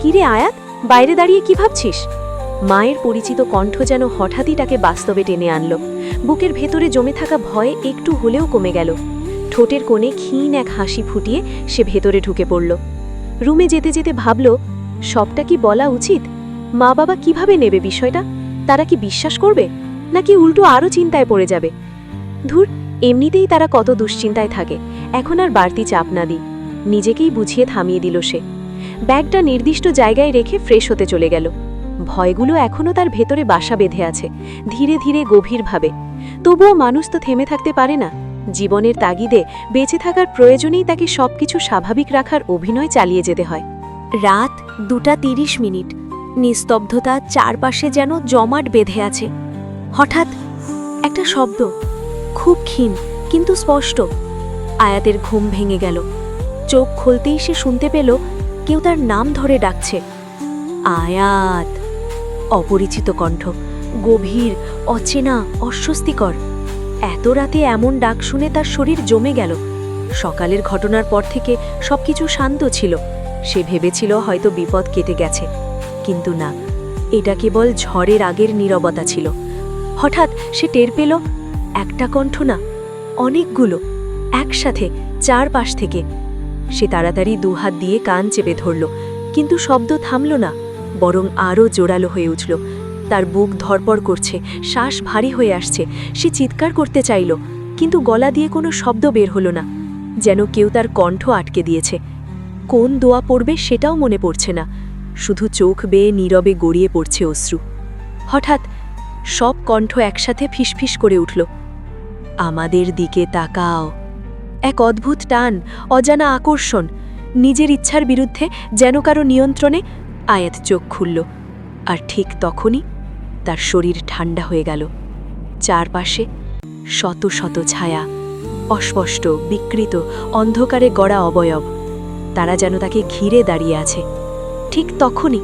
কিরে আয়াত, বাইরে দাঁড়িয়ে কি ভাবছিস? মায়ের পরিচিত কণ্ঠ যেন হঠাৎই তাকে বাস্তবে টেনে আনল। বুকের ভেতরে জমে থাকা ভয় একটু হলেও কমে গেল। ঠোঁটের কোণে ক্ষীণ এক হাসি ফুটিয়ে সে ভেতরে ঢুকে পড়ল। রুমে যেতে যেতে ভাবল, সবটা কি বলা উচিত? মা বাবা কিভাবে নেবে বিষয়টা? তারা কি বিশ্বাস করবে, নাকি উল্টো আরও চিন্তায় পড়ে যাবে? ধুর, এমনিতেই তারা কত দুশ্চিন্তায় থাকে, এখন আর বাড়তি চাপ না দিই। নিজেকেই বুঝিয়ে থামিয়ে দিল সে। ব্যাগটা নির্দিষ্ট জায়গায় রেখে ফ্রেশ হতে চলে গেল। ভয়গুলো এখনও তার ভেতরে বাসা বেঁধে আছে, ধীরে ধীরে গভীরভাবে। তবুও মানুষ তো থেমে থাকতে পারে না। জীবনের তাগিদে বেঁচে থাকার প্রয়োজনেই তাকে সবকিছু স্বাভাবিক রাখার অভিনয় চালিয়ে যেতে হয়। রাত 2:30। নিস্তব্ধতা চারপাশে যেন জমাট বেঁধে আছে। হঠাৎ একটা শব্দ, খুব ক্ষীণ কিন্তু স্পষ্ট। আয়াতের ঘুম ভেঙে গেল। চোখ খুলতেই সে শুনতে পেল কেউ তার নাম ধরে ডাকছে, আয়াত। অপরিচিত কণ্ঠ, গভীর, অচেনা, অস্বস্তিকর। এত রাতে এমন ডাক শুনে তার শরীর জমে গেল। সকালের ঘটনার পর থেকে সবকিছু শান্ত ছিল। সে ভেবেছিল হয়তো বিপদ কেটে গেছে, কিন্তু না, এটা কেবল ঝড়ের আগের নীরবতা ছিল। হঠাৎ সে টের পেল, একটা কণ্ঠ না, অনেকগুলো, একসাথে, চারপাশ থেকে। সে তাড়াতাড়ি দুহাত দিয়ে কান চেপে ধরল, কিন্তু শব্দ থামল না, বরং আরও জোরালো হয়ে উঠল। তার বুক ধড়পড় করছে, শ্বাস ভারী হয়ে আসছে। সে চিৎকার করতে চাইল, কিন্তু গলা দিয়ে কোনো শব্দ বের হলো না, যেন কেউ তার কণ্ঠ আটকে দিয়েছে। কোন দোয়া পড়বে সেটাও মনে পড়ছে না, শুধু চোখ বেয়ে নীরবে গড়িয়ে পড়ছে অশ্রু। হঠাৎ সব কণ্ঠ একসাথে ফিসফিস করে উঠল, আমাদের দিকে তাকাও। এক অদ্ভুত টান, অজানা আকর্ষণ, নিজের ইচ্ছার বিরুদ্ধে, যেন কারো নিয়ন্ত্রণে। আয়াত চোখ খুলল, আর ঠিক তখনই তার শরীর ঠান্ডা হয়ে গেল। চারপাশে শত শত ছায়া, অস্পষ্ট, বিকৃত, অন্ধকারে গড়া অবয়ব। তারা যেন তাকে ঘিরে দাঁড়িয়ে আছে। ঠিক তখনই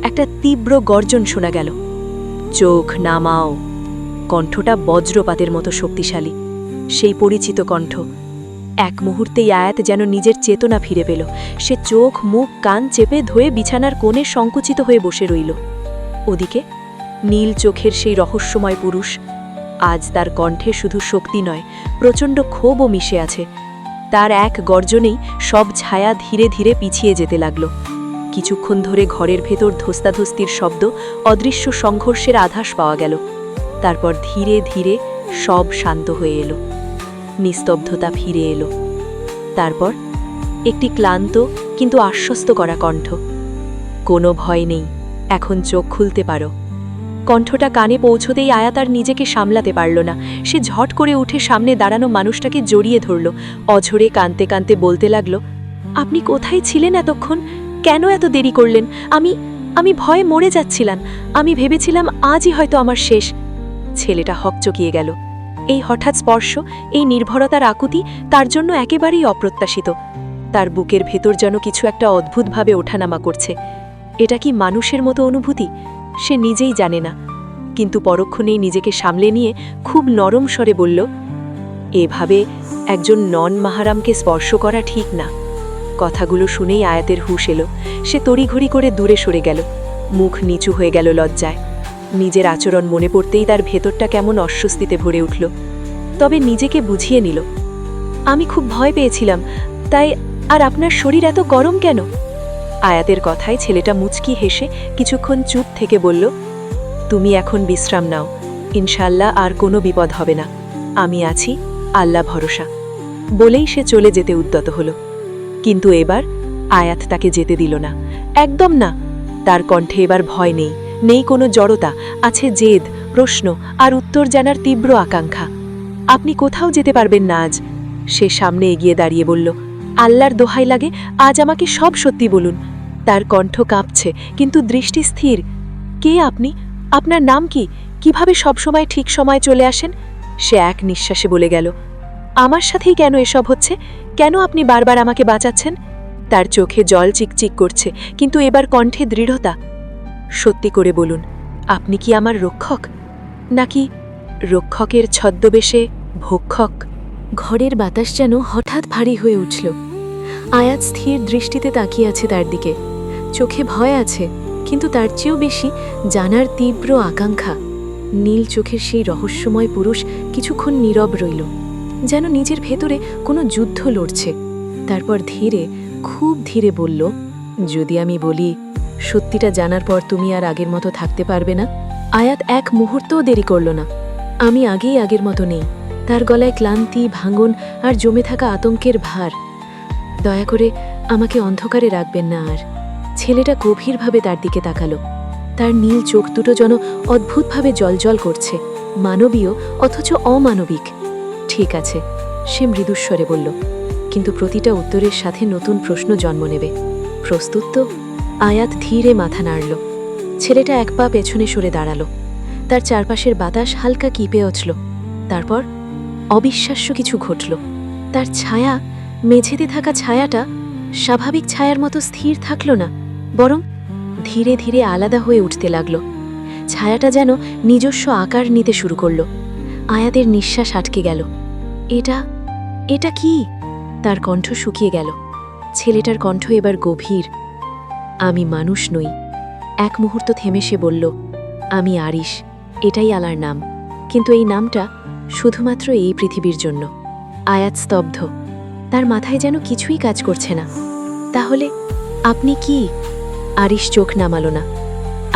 একটা তীব্র গর্জন শোনা গেল, চোখ নামাও। কণ্ঠটা বজ্রপাতের মতো শক্তিশালী, সেই পরিচিত কণ্ঠ। এক মুহূর্তেই আয়াত যেন নিজের চেতনা ফিরে পেল। সে চোখ, মুখ, কান চেপে ধুয়ে বিছানার কোণে সংকুচিত হয়ে বসে রইল। ওদিকে নীল চোখের সেই রহস্যময় পুরুষ। আজ তার কণ্ঠে শুধু শক্তি নয়, প্রচণ্ড ক্ষোভও মিশে আছে। তার এক গর্জনেই সব ছায়া ধীরে ধীরে পিছিয়ে যেতে লাগল। কিছুক্ষণ ধরে ঘরের ভেতর ধস্তাধস্তির শব্দ, অদৃশ্য সংঘর্ষের আভাস পাওয়া গেল। তারপর ধীরে ধীরে সব শান্ত হয়ে এলো, নিস্তব্ধতা ফিরে এলো। তারপর একটি ক্লান্ত কিন্তু আশ্বস্ত করা কণ্ঠ, কোনো ভয় নেই, এখন চোখ খুলতে পারো। কণ্ঠটা কানে পৌঁছতেই আয়াত আর নিজেকে সামলাতে পারল না। সে ঝট করে উঠে সামনে দাঁড়ানো মানুষটাকে জড়িয়ে ধরল। অঝরে কাঁদতে কাঁদতে বলতে লাগল, আপনি কোথায় ছিলেন এতক্ষণ? কেন এত দেরি করলেন? আমি ভয়ে মরে যাচ্ছিলাম। আমি ভেবেছিলাম আজই হয়তো আমার শেষ। ছেলেটা হকচকিয়ে গেল। এই হঠাৎ স্পর্শ, এই নির্ভরতার আকুতি তার জন্য একেবারেই অপ্রত্যাশিত। তার বুকের ভেতর যেন কিছু একটা অদ্ভুতভাবে ওঠানামা করছে। এটা কি মানুষের মতো অনুভূতি? সে নিজেই জানে না, কিন্তু পরক্ষণেই নিজেকে সামলে নিয়ে খুব নরম স্বরে বলল, এভাবে একজন নন মাহারামকে স্পর্শ করা ঠিক না। কথাগুলো শুনেই আয়াতের হুঁশ এলো। সে তড়িঘড়ি করে দূরে সরে গেল। মুখ নিচু হয়ে গেল লজ্জায়। নিজের আচরণ মনে পড়তেই তার ভেতরটা কেমন অস্বস্তিতে ভরে উঠল। তবে নিজেকে বুঝিয়ে নিল, আমি খুব ভয় পেয়েছিলাম, আর আপনার শরীর এত গরম কেন? আয়াতের কথায় ছেলেটা মুচকি হেসে কিছুক্ষণ চুপ থেকে বলল, তুমি এখন বিশ্রাম নাও, ইনশাল্লাহ আর কোনো বিপদ হবে না, আমি আছি, আল্লাহ ভরসা। বলেই সে চলে যেতে উদ্যত হল। কিন্তু এবার আয়াত তাকে যেতে দিল না, একদম না। তার কণ্ঠে এবার ভয় নেই, নেই কোনো জড়তা, আছে জেদ, প্রশ্ন আর উত্তর জানার তীব্র আকাঙ্ক্ষা। আপনি কোথাও যেতে পারবেন না আজ। সে সামনে এগিয়ে দাঁড়িয়ে বলল, আল্লাহর দোহাই লাগে, আজ আমাকে সব সত্যি বলুন। তার কণ্ঠ কাঁপছে, কিন্তু দৃষ্টি স্থির। কে আপনি? আপনার নাম কি? কিভাবে সবসময় ঠিক সময় চলে আসেন? সে এক নিঃশ্বাসে বলে গেল, আমার সাথেই কেন এসব হচ্ছে? কেন আপনি বারবার আমাকে বাঁচাচ্ছেন? তার চোখে জল চিকচিক করছে, কিন্তু এবার কণ্ঠে দৃঢ়তা। সত্যি করে বলুন, আপনি কি আমার রক্ষক, নাকি রক্ষকের ছদ্মবেশে ভক্ষক? ঘরের বাতাস যেন হঠাৎ ভারী হয়ে উঠল। আয়াত স্থির দৃষ্টিতে তাকিয়ে আছে তার দিকে। চোখে ভয় আছে, কিন্তু তার চেয়েও বেশি জানার তীব্র আকাঙ্ক্ষা। নীল চোখের সেই রহস্যময় পুরুষ কিছুক্ষণ নীরব রইল, যেন নিজের ভেতরে কোনো যুদ্ধ লড়ছে। তারপর ধীরে, খুব ধীরে বলল, যদি আমি বলি সত্যিটা জানার পর তুমি আর আগের মতো থাকতে পারবে না? আয়াত এক মুহূর্তও দেরি করল না। আমি আগের মতো নেই। তার গলায় ক্লান্তি, ভাঙন আর জমে থাকা আতঙ্কের ভার। দয়া করে আমাকে অন্ধকারে রাখবেন না আর। ছেলেটা গভীরভাবে তার দিকে তাকালো। তার নীল চোখ দুটো যেন অদ্ভুতভাবে জ্বলজ্বল করছে, মানবীয় অথচ অমানবিক। ঠিক আছে, সে মৃদুস্বরে বলল, কিন্তু প্রতিটা উত্তরের সাথে নতুন প্রশ্ন জন্ম নেবে। প্রস্তুত তো? আয়াত ধীরে মাথা নাড়ল। ছেলেটা এক পা পেছনে সরে দাঁড়ালো। তার চারপাশের বাতাস হালকা কিপে উঠল। তারপর অবিশ্বাস্য কিছু ঘটল। তার ছায়া, মেঝেতে থাকা ছায়াটা স্বাভাবিক ছায়ার মতো স্থির থাকল না, বরং ধীরে ধীরে আলাদা হয়ে উঠতে লাগল। ছায়াটা যেন নিজস্ব আকার নিতে শুরু করল। আয়াতের নিঃশ্বাস আটকে গেল। এটা কি? তার কণ্ঠ শুকিয়ে গেল। ছেলেটার কণ্ঠ এবার গভীর। আমি মানুষ নই। এক মুহূর্ত থেমে সে বলল, আমি আরিশ, এটাই আল্লাহর নাম, কিন্তু এই নামটা শুধুমাত্র এই পৃথিবীর জন্য। আয়াত স্তব্ধ, তার মাথায় যেন কিছুই কাজ করছে না। তাহলে আপনি কি? আরিশ চোখ নামালো না।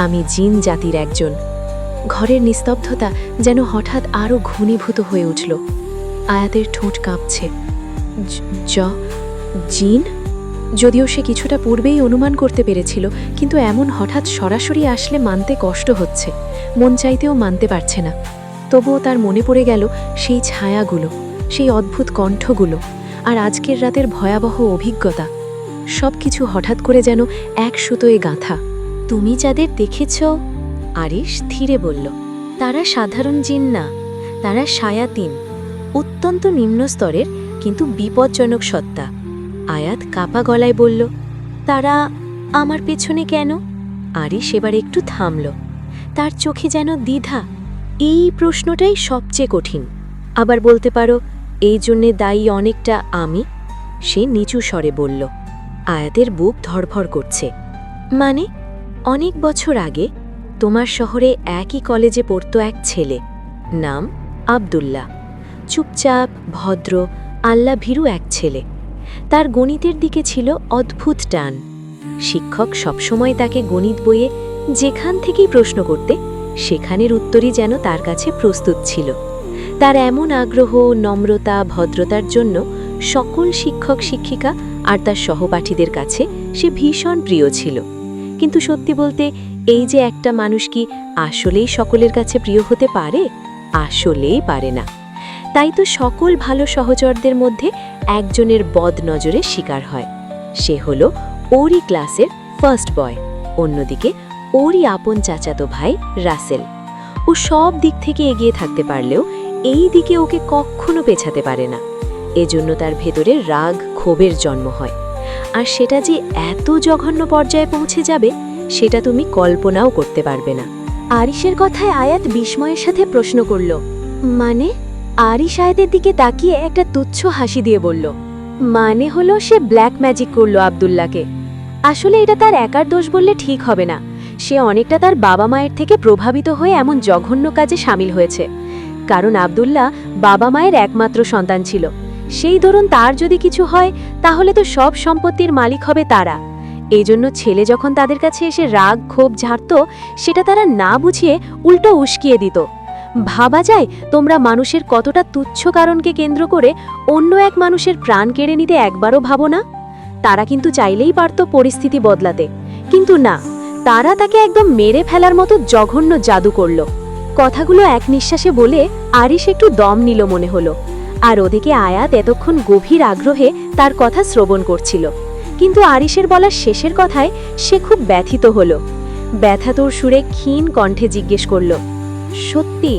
আমি জিন জাতির একজন। ঘরের নিস্তব্ধতা যেন হঠাৎ আরও ঘনীভূত হয়ে উঠল। আয়াতের ঠোঁট কাঁপছে। জিন? যদিও সে কিছুটা পূর্বেই অনুমান করতে পেরেছিল, কিন্তু এমন হঠাৎ সরাসরি আসলে মানতে কষ্ট হচ্ছে, মন চাইতেও মানতে পারছে না। তবুও তার মনে পড়ে গেল সেই ছায়াগুলো, সেই অদ্ভুত কণ্ঠগুলো, আর আজকের রাতের ভয়াবহ অভিজ্ঞতা। সব কিছু হঠাৎ করে যেন এক সুতোয় গাঁথা। তুমি যাদের দেখেছ, আরিশ ধীরে বলল, তারা সাধারণ জিন না, তারা শায়াতিন, অত্যন্ত নিম্ন স্তরের কিন্তু বিপজ্জনক সত্তা। আয়াত কাপা গলায় বলল, তারা আমার পেছনে কেন? আরিশ এবার একটু থামল। তার চোখে যেন দ্বিধা। এই প্রশ্নটাই সবচেয়ে কঠিন। আবার বলতে পারো এই জন্যে দায়ী অনেকটা আমি। সে নিচু স্বরে বলল। আয়াতের বুক ধড়ফড় করছে। মানে? অনেক বছর আগে তোমার শহরে একই কলেজে পড়তো এক ছেলে, নাম আব্দুল্লাহ। চুপচাপ, ভদ্র, আল্লাহ ভীরু এক ছেলে। তার গণিতের দিকে ছিল অদ্ভুত টান। শিক্ষক সবসময় তাকে গণিত বইয়ে যেখান থেকেই প্রশ্ন করতে, সেখানের উত্তরই যেন তার কাছে প্রস্তুত ছিল। তার এমন আগ্রহ, নম্রতা, ভদ্রতার জন্য সকল শিক্ষক শিক্ষিকা আর তার সহপাঠীদের কাছে সে ভীষণ প্রিয় ছিল। কিন্তু সত্যি বলতে, এই যে একটা মানুষ কি আসলেই সকলের কাছে প্রিয় হতে পারে? আসলেই পারে না। তাই তো সকল ভালো সহচরদের মধ্যে একজনের বদ নজরের শিকার হয়। সে হলো ওরই ক্লাসের ফার্স্ট বয়। অন্যদিকে ওরই আপন চাচাতো ভাই রাসেল। ও সব দিক থেকে এগিয়ে থাকতে পারলেও এই দিকে ওকে কখনো পেছাতে পারে না। এজন্য তার ভেতরে রাগ, ক্ষোভের জন্ম হয়। আর সেটা যে এত জঘন্য পর্যায়ে পৌঁছে যাবে, সেটা তুমি কল্পনাও করতে পারবে না। আরিশের কথায় আয়াত বিস্ময়ের সাথে প্রশ্ন করল, মানে? আরিশ আয়াতের দিকে তাকিয়ে একটা তুচ্ছ হাসি দিয়ে বলল, মানে হলো সে ব্ল্যাক ম্যাজিক করলো আব্দুল্লাহকে। আসলে এটা তার একার দোষ বললে ঠিক হবে না। সে অনেকটা তার বাবা মায়ের থেকে প্রভাবিত হয়ে এমন জঘন্য কাজে সামিল হয়েছে। কারণ আব্দুল্লাহ বাবা মায়ের একমাত্র সন্তান ছিল। সেই ধরুন তার যদি কিছু হয় তাহলে তো সব সম্পত্তির মালিক হবে তারা। এই জন্য ছেলে যখন তাদের কাছে এসে রাগ ক্ষোভ ঝাড়ত, সেটা তারা না বুঝিয়ে উল্টো উস্কিয়ে দিত। ভাবা যায় তোমরা মানুষের কতটা তুচ্ছ কারণকে কেন্দ্র করে অন্য এক মানুষের প্রাণ কেড়ে নিতে একবারও ভাবো না। তারা কিন্তু চাইলেই পারত পরিস্থিতি বদলাতে, কিন্তু না, তারা তাকে একদম মেরে ফেলার মতো জঘন্য জাদু করল। কথাগুলো এক নিঃশ্বাসে বলে আরিশ একটু দম নিল মনে হলো, আর ওদিকে আয়াত এতক্ষণ গভীর আগ্রহে তার কথা শ্রবণ করছিল। কিন্তু আরিশের বলার শেষের কথায় সে খুব ব্যথিত হলো। ব্যথাতুর সুরে ক্ষীণ কণ্ঠে জিজ্ঞেস করল, সত্যি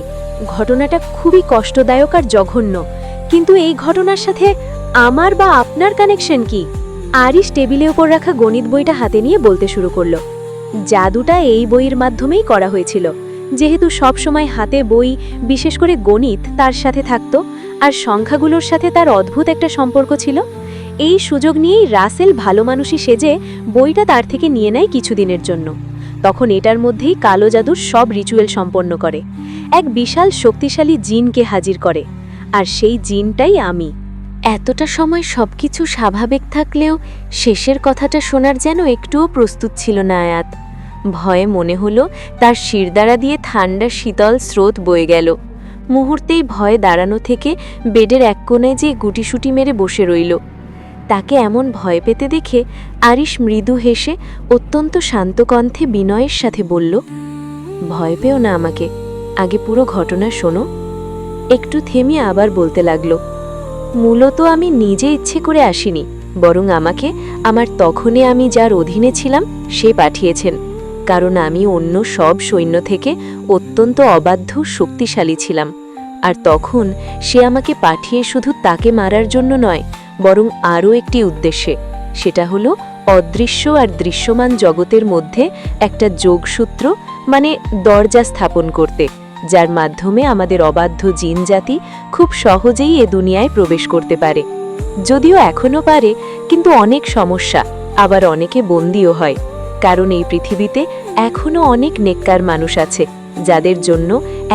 ঘটনাটা খুবই কষ্টদায়ক আর জঘন্য, কিন্তু এই ঘটনার সাথে আমার বা আপনার কানেকশন কি? আরিশ টেবিলে উপর রাখা গণিত বইটা হাতে নিয়ে বলতে শুরু করলো, জাদুটা এই বইয়ের মাধ্যমেই করা হয়েছিল। যেহেতু সব সময় হাতে বই, বিশেষ করে গণিত তার সাথে থাকতো, আর সংখ্যাগুলোর সাথে তার অদ্ভুত একটা সম্পর্ক ছিল। এই সুযোগ নিয়েই রাসেল ভালো মানুষই সেজে বইটা তার থেকে নিয়ে নেয় কিছুদিনের জন্য। তখন এটার মধ্যেই কালো জাদুর সব রিচুয়াল সম্পন্ন করে, এক বিশাল শক্তিশালী জিনকে হাজির করে, আর সেই জিনটাই আমি। এতটা সময় সবকিছু স্বাভাবিক থাকলেও শেষের কথাটা শোনার যেন একটুও প্রস্তুত ছিল না আয়াত। ভয়ে মনে হলো তার শিরদাঁড়া দিয়ে ঠান্ডা শীতল স্রোত বয়ে গেল। মুহূর্তেই ভয়ে দাঁড়ানো থেকে বেডের এক কোণায় যেয়ে গুটিসুটি মেরে বসে রইল। তাকে এমন ভয় পেতে দেখে আরিশ মৃদু হেসে অত্যন্ত শান্ত কণ্ঠে বিনয়ের সাথে বলল, ভয় পেও না আমাকে, আগে পুরো ঘটনা শোনো। একটু থেমে আবার বলতে লাগলো, মূলত আমি নিজে ইচ্ছে করে আসিনি, বরং আমাকে আমার তখনই আমি যার অধীনে ছিলাম সে পাঠিয়েছেন, কারণ আমি অন্য সব সৈন্য থেকে অত্যন্ত অবাধ্য শক্তিশালী ছিলাম। আর তখন সে আমাকে পাঠিয়ে শুধু তাকে মারার জন্য নয়, বরং আরও একটি উদ্দেশ্যে, সেটা হলো অদৃশ্য আর দৃশ্যমান জগতের মধ্যে একটা যোগসূত্র মানে দরজা স্থাপন করতে, যার মাধ্যমে আমাদের অবাধ্য জিন জাতি খুব সহজেই এ দুনিয়ায় প্রবেশ করতে পারে। যদিও এখনও পারে, কিন্তু অনেক সমস্যা, আবার অনেকে বন্দীও হয়, কারণ এই পৃথিবীতে এখনও অনেক নেককার মানুষ আছে যাদের জন্য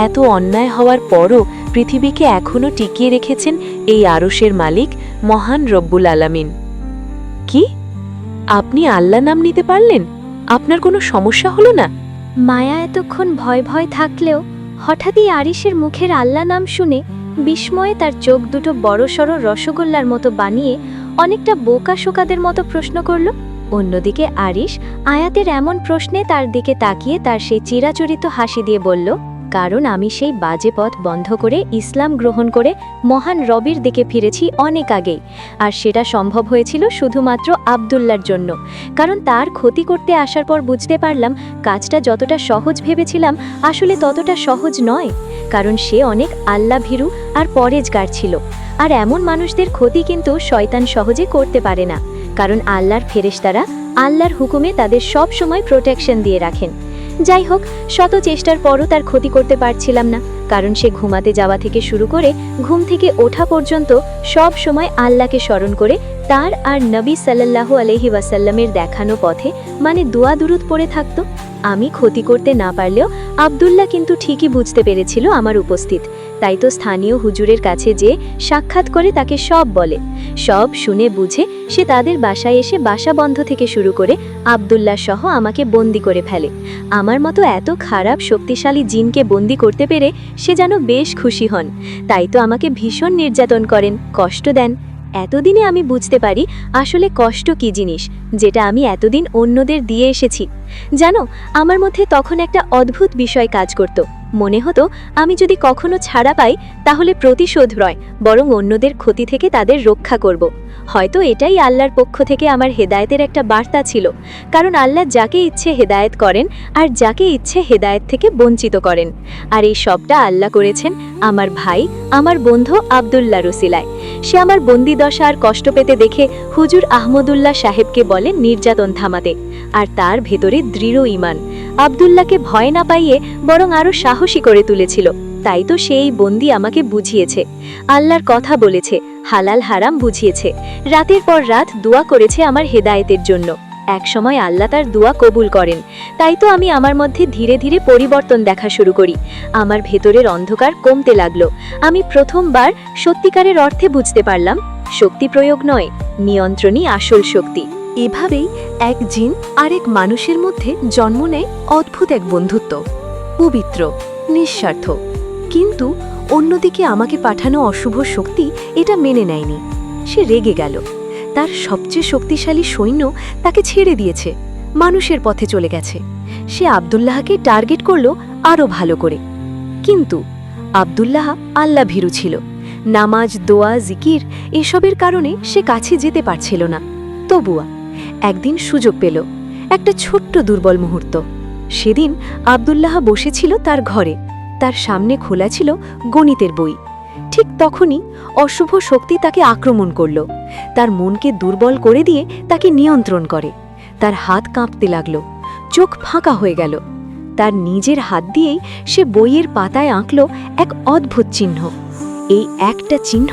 এত অন্যায় হওয়ার পরও পৃথিবীকে এখনও টিকিয়ে রেখেছেন এই আরশের মালিক মহান রব্বুল আলামিন। কি? আপনি আল্লাহ নাম নিতে পারলেন? আপনার কোনো সমস্যা হলো না? মায়া এতক্ষণ ভয় ভয় থাকলেও হঠাৎই আরিশের মুখের আল্লাহ নাম শুনে বিস্ময়ে তার চোখ দুটো বড়সড় রসগোল্লার মতো বানিয়ে অনেকটা বোকা শোকাদের মতো প্রশ্ন করল। অন্যদিকে আরিশ আয়াতের এমন প্রশ্নে তার দিকে তাকিয়ে তার সেই চিরাচরিত হাসি দিয়ে বলল, কারণ আমি সেই বাজে পথ বন্ধ করে ইসলাম গ্রহণ করে মহান রবির দিকে ফিরেছি অনেক আগেই, আর সেটা সম্ভব হয়েছিল শুধুমাত্র আব্দুল্লার জন্য। কারণ তার ক্ষতি করতে আসার পর বুঝতে পারলাম কাজটা যতটা সহজ ভেবেছিলাম আসলে ততটা সহজ নয়, কারণ সে অনেক আল্লাভীরু আর পরেজগার ছিল। আর এমন মানুষদের ক্ষতি কিন্তু শয়তান সহজে করতে পারে না, কারণ আল্লাহর ফেরেশতারা আল্লাহর হুকুমে তাদের সব সময় প্রোটেকশন দিয়ে রাখেন। যাই হোক, শত চেষ্টার পরও তার ক্ষতি করতে পারছিলাম না, কারণ সে ঘুমাতে যাওয়া থেকে শুরু করে ঘুম থেকে ওঠা পর্যন্ত সব সময় আল্লাহকে স্মরণ করে তার আর নবী সাল্লাল্লাহু আলাইহি ওয়াসাল্লামের দেখানো পথে মানে দোয়া দুরুদ পড়ে থাকত। আমি ক্ষতি করতে না পারলেও আব্দুল্লাহ কিন্তু ঠিকই বুঝতে পেরেছিল আমার উপস্থিত, তাই তো স্থানীয় হুজুরের কাছে যেয়ে সাক্ষাৎ করে তাকে সব বলে। সব শুনে বুঝে সে তাদের বাসায় এসে বাসা বন্ধ থেকে শুরু করে আব্দুল্লাহ সহ আমাকে বন্দি করে ফেলে। আমার মতো এত খারাপ শক্তিশালী জিনকে বন্দি করতে পেরে সে যেন বেশ খুশি হন, তাই তো আমাকে ভীষণ নির্যাতন করেন, কষ্ট দেন। এতদিনে আমি বুঝতে পারি আসলে কষ্ট কি জিনিস, যেটা আমি এতদিন অন্যদের দিয়ে এসেছি। জানো, আমার মধ্যে তখন একটা অদ্ভুত বিষয় কাজ করত। মনে হতো আমি যদি কখনো ছাড়া পাই তাহলে প্রতিশোধ নয়, বরং অন্যদের ক্ষতি থেকে তাদের রক্ষা করব। হয়তো এটাই আল্লাহর পক্ষ থেকে আমার হেদায়েতের একটা বার্তা ছিল, কারণ আল্লাহ যাকে ইচ্ছে হেদায়েত করেন আর যাকে ইচ্ছে হেদায়েত থেকে বঞ্চিত করেন। আর এই সবটা আল্লাহ করেছেন আমার ভাই, আমার বন্ধু আব্দুল্লাহ রসিলায়। সে আমার বন্দি দশা আর কষ্ট পেতে দেখে হুজুর আহমদুল্লাহ সাহেবকে বলেন নির্যাতন থামাতে, আর তার ভেতরে দৃঢ় ঈমান আব্দুল্লাহকে ভয় না পাইয়ে বরং আরও সাহসী করে তুলেছিল। তাই তো সেই বন্দি আমাকে বুঝিয়েছে, আল্লাহর কথা বলেছে, হালাল হারাম বুঝিয়েছে, রাতের পর রাত দোয়া করেছে আমার হেদায়েতের জন্য। একসময় আল্লাহ তার দোয়া কবুল করেন। তাই তো আমি আমার মধ্যে ধীরে ধীরে পরিবর্তন দেখা শুরু করি। আমার ভেতরের অন্ধকার কমতে লাগলো। আমি প্রথমবার সত্যিকারের অর্থে বুঝতে পারলাম, শক্তি প্রয়োগ নয়, নিয়ন্ত্রণই আসল শক্তি। এভাবেই এক জিন আরেক মানুষের মধ্যে জন্ম নেয় অদ্ভুত এক বন্ধুত্ব, পবিত্র, নিঃস্বার্থ। কিন্তু অন্যদিকে আমাকে পাঠানো অশুভ শক্তি এটা মেনে নেয়নি। সে রেগে গেল। তার সবচেয়ে শক্তিশালী সৈন্য তাকে ছেড়ে দিয়েছে, মানুষের পথে চলে গেছে। সে আব্দুল্লাহকে টার্গেট করল আরও ভালো করে। কিন্তু আব্দুল্লাহ আল্লাহ ভীরু ছিল। নামাজ, দোয়া, জিকির এসবের কারণে সে কাছে যেতে পারছিল না। তবুয়া একদিন সুযোগ পেল, একটা ছোট্ট দুর্বল মুহূর্ত। সেদিন আব্দুল্লাহ বসেছিল তার ঘরে, তার সামনে খোলা ছিল গণিতের বই। ঠিক তখনই অশুভ শক্তি তাকে আক্রমণ করল, তার মনকে দুর্বল করে দিয়ে তাকে নিয়ন্ত্রণ করে। তার হাত কাঁপতে লাগল, চোখ ফাঁকা হয়ে গেল। তার নিজের হাত দিয়েই সে বইয়ের পাতায় আঁকল এক অদ্ভুত চিহ্ন। এই একটা চিহ্ন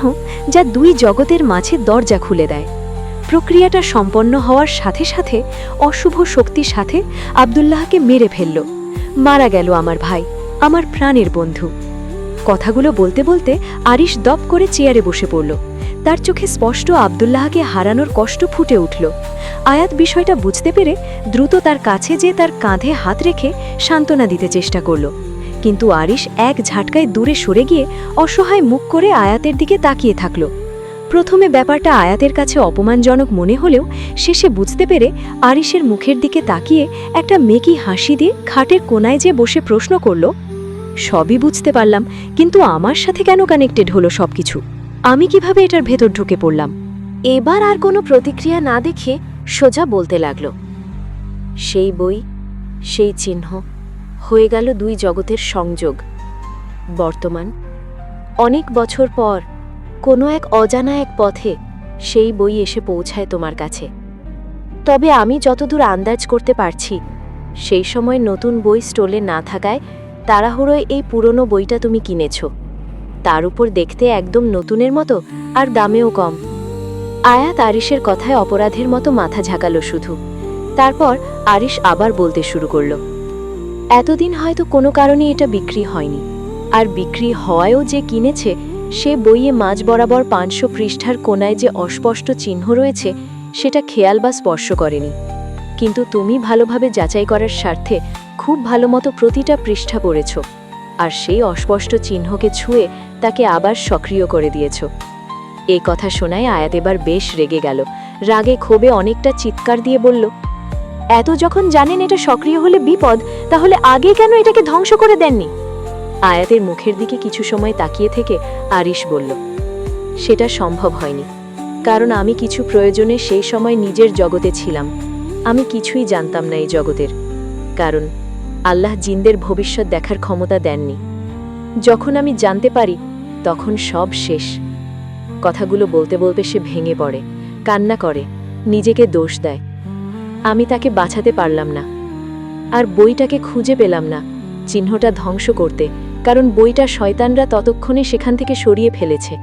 যা দুই জগতের মাঝে দরজা খুলে দেয়। প্রক্রিয়াটা সম্পন্ন হওয়ার সাথে সাথে অশুভ শক্তির সাথে আব্দুল্লাহকে মেরে ফেলল। মারা গেল আমার ভাই, আমার প্রাণের বন্ধু। কথাগুলো বলতে বলতে আরিশ দপ করে চেয়ারে বসে পড়ল। তার চোখে স্পষ্ট আব্দুল্লাহকে হারানোর কষ্ট ফুটে উঠল। আয়াত বিষয়টা বুঝতে পেরে দ্রুত তার কাছে যেয়ে তার কাঁধে হাত রেখে সান্ত্বনা দিতে চেষ্টা করল। কিন্তু আরিশ এক ঝাটকায় দূরে সরে গিয়ে অসহায় মুখ করে আয়াতের দিকে তাকিয়ে থাকল। প্রথমে ব্যাপারটা আয়াতের কাছে অপমানজনক মনে হলেও শেষে বুঝতে পেরে আরিশের মুখের দিকে তাকিয়ে একটা মেকি হাসি দিয়ে খাটের কোনায় যে বসে প্রশ্ন করল, সবই বুঝতে পারলাম, কিন্তু আমার সাথে কেন কানেক্টেড হলো সবকিছু? আমি কিভাবে এটার ভেতর ঢুকে পড়লাম? এবার আর কোনো প্রতিক্রিয়া না দেখে সোজা বলতে লাগল, সেই বই, সেই চিহ্ন হয়ে গেল দুই জগতের সংযোগ। বর্তমান অনেক বছর পর কোনো এক অজানা এক পথে সেই বই এসে পৌঁছায় তোমার কাছে। তবে আমি যতদূর আন্দাজ করতে পারছি, সেই সময় নতুন বই স্টলে না থাকায় তাড়াহুড়োয় এই পুরনো বইটা তুমি কিনেছ। তার উপর দেখতে একদম নতুনের মতো, আর দামেও কম। আয়াত আরিশের কথায় অপরাধের মতো মাথা ঝাঁকালো শুধু। তারপর আরিশ আবার বলতে শুরু করল, এতদিন হয়তো কোনো কারণে এটা বিক্রি হয়নি, আর বিক্রি হওয়ায়ও যে কিনেছে সে বইয়ে মাঝ বরাবর 500 পৃষ্ঠার কোনায় যে অস্পষ্ট চিহ্ন রয়েছে সেটা খেয়াল বা স্পর্শ করেনি। কিন্তু তুমি ভালোভাবে যাচাই করার স্বার্থে খুব ভালো মতো প্রতিটা পৃষ্ঠা পড়েছ, আর সেই অস্পষ্ট চিহ্নকে ছুঁয়ে তাকে আবার সক্রিয় করে দিয়েছ। এই কথা শোনায় আয়াত এবার বেশ রেগে গেল। রাগে ক্ষোভে অনেকটা চিৎকার দিয়ে বলল, এত যখন জানেন এটা সক্রিয় হলে বিপদ, তাহলে আগে কেন এটাকে ধ্বংস করে দেননি? আয়াতের মুখের দিকে কিছু সময় তাকিয়ে থেকে আরিশ বলল, সেটা সম্ভব হয়নি, কারণ আমি কিছু প্রয়োজনে সেই সময় নিজের জগতে ছিলাম। আমি কিছুই জানতাম না এই জগতের, কারণ আল্লাহ জিনদের ভবিষ্যৎ দেখার ক্ষমতা দেননি। যখন আমি জানতে পারি তখন সব শেষ। কথাগুলো বলতে বলতে সে ভেঙে পড়ে, কান্না করে, নিজেকে দোষ দেয়। আমি তাকে বাঁচাতে পারলাম না, আর বইটাকে খুঁজে পেলাম না চিহ্নটা ধ্বংস করতে, কারণ বইটা শয়তানরা ততক্ষণে সেখান থেকে সরিয়ে ফেলেছে।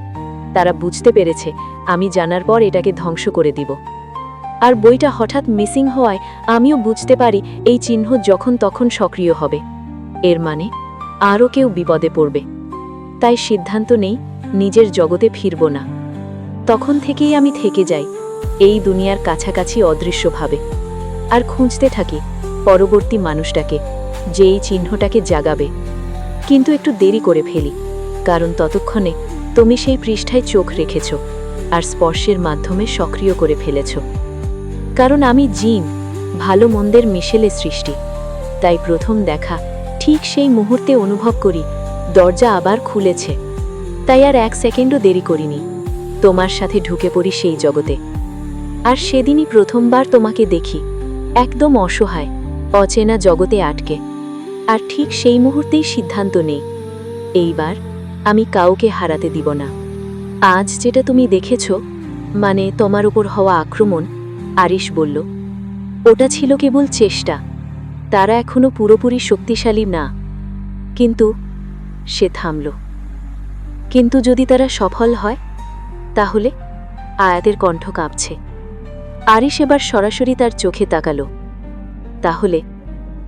তারা বুঝতে পেরেছে আমি জানার পর এটাকে ধ্বংস করে দিব। আর বইটা হঠাৎ মিসিং হওয়ায় আমিও বুঝতে পারি এই চিহ্ন যখন তখন সক্রিয় হবে, এর মানে আরও কেউ বিপদে পড়বে। তাই সিদ্ধান্ত নেই নিজের জগতে ফিরব না। তখন থেকেই আমি থেকে যাই এই দুনিয়ার কাছাকাছি অদৃশ্যভাবে, আর খুঁজতে থাকি পরবর্তী মানুষটাকে যে এই চিহ্নটাকে জাগাবে। কিন্তু একটু দেরি করে ফেলি, কারণ ততক্ষণে তুমি সেই পৃষ্ঠায় চোখ রেখেছ আর স্পর্শের মাধ্যমে সক্রিয় করে ফেলেছ। কারণ আমি জিন, ভালো মন্দের মিশেলে সৃষ্টি। তাই প্রথম দেখা ঠিক সেই মুহূর্তে অনুভব করি দরজা আবার খুলেছে। তাই আর 1 সেকেন্ডও দেরি করিনি, তোমার সাথে ঢুকে পড়ি সেই জগতে। আর সেদিনই প্রথমবার তোমাকে দেখি, একদম অসহায়, অচেনা জগতে আটকে। আর ঠিক সেই মুহূর্তেই সিদ্ধান্ত নেই, এইবার আমি কাউকে হারাতে দিব না। আজ যেটা তুমি দেখেছ, মানে তোমার উপর হওয়া আক্রমণ, আরিশ বলল, ওটা ছিল কেবল চেষ্টা। তারা এখনো পুরোপুরি শক্তিশালী না। কিন্তু সে থামল। কিন্তু যদি তারা সফল হয় তাহলে? আয়াতের কণ্ঠ কাঁপছে। আরিশ এবার সরাসরি তার চোখে তাকালো। তাহলে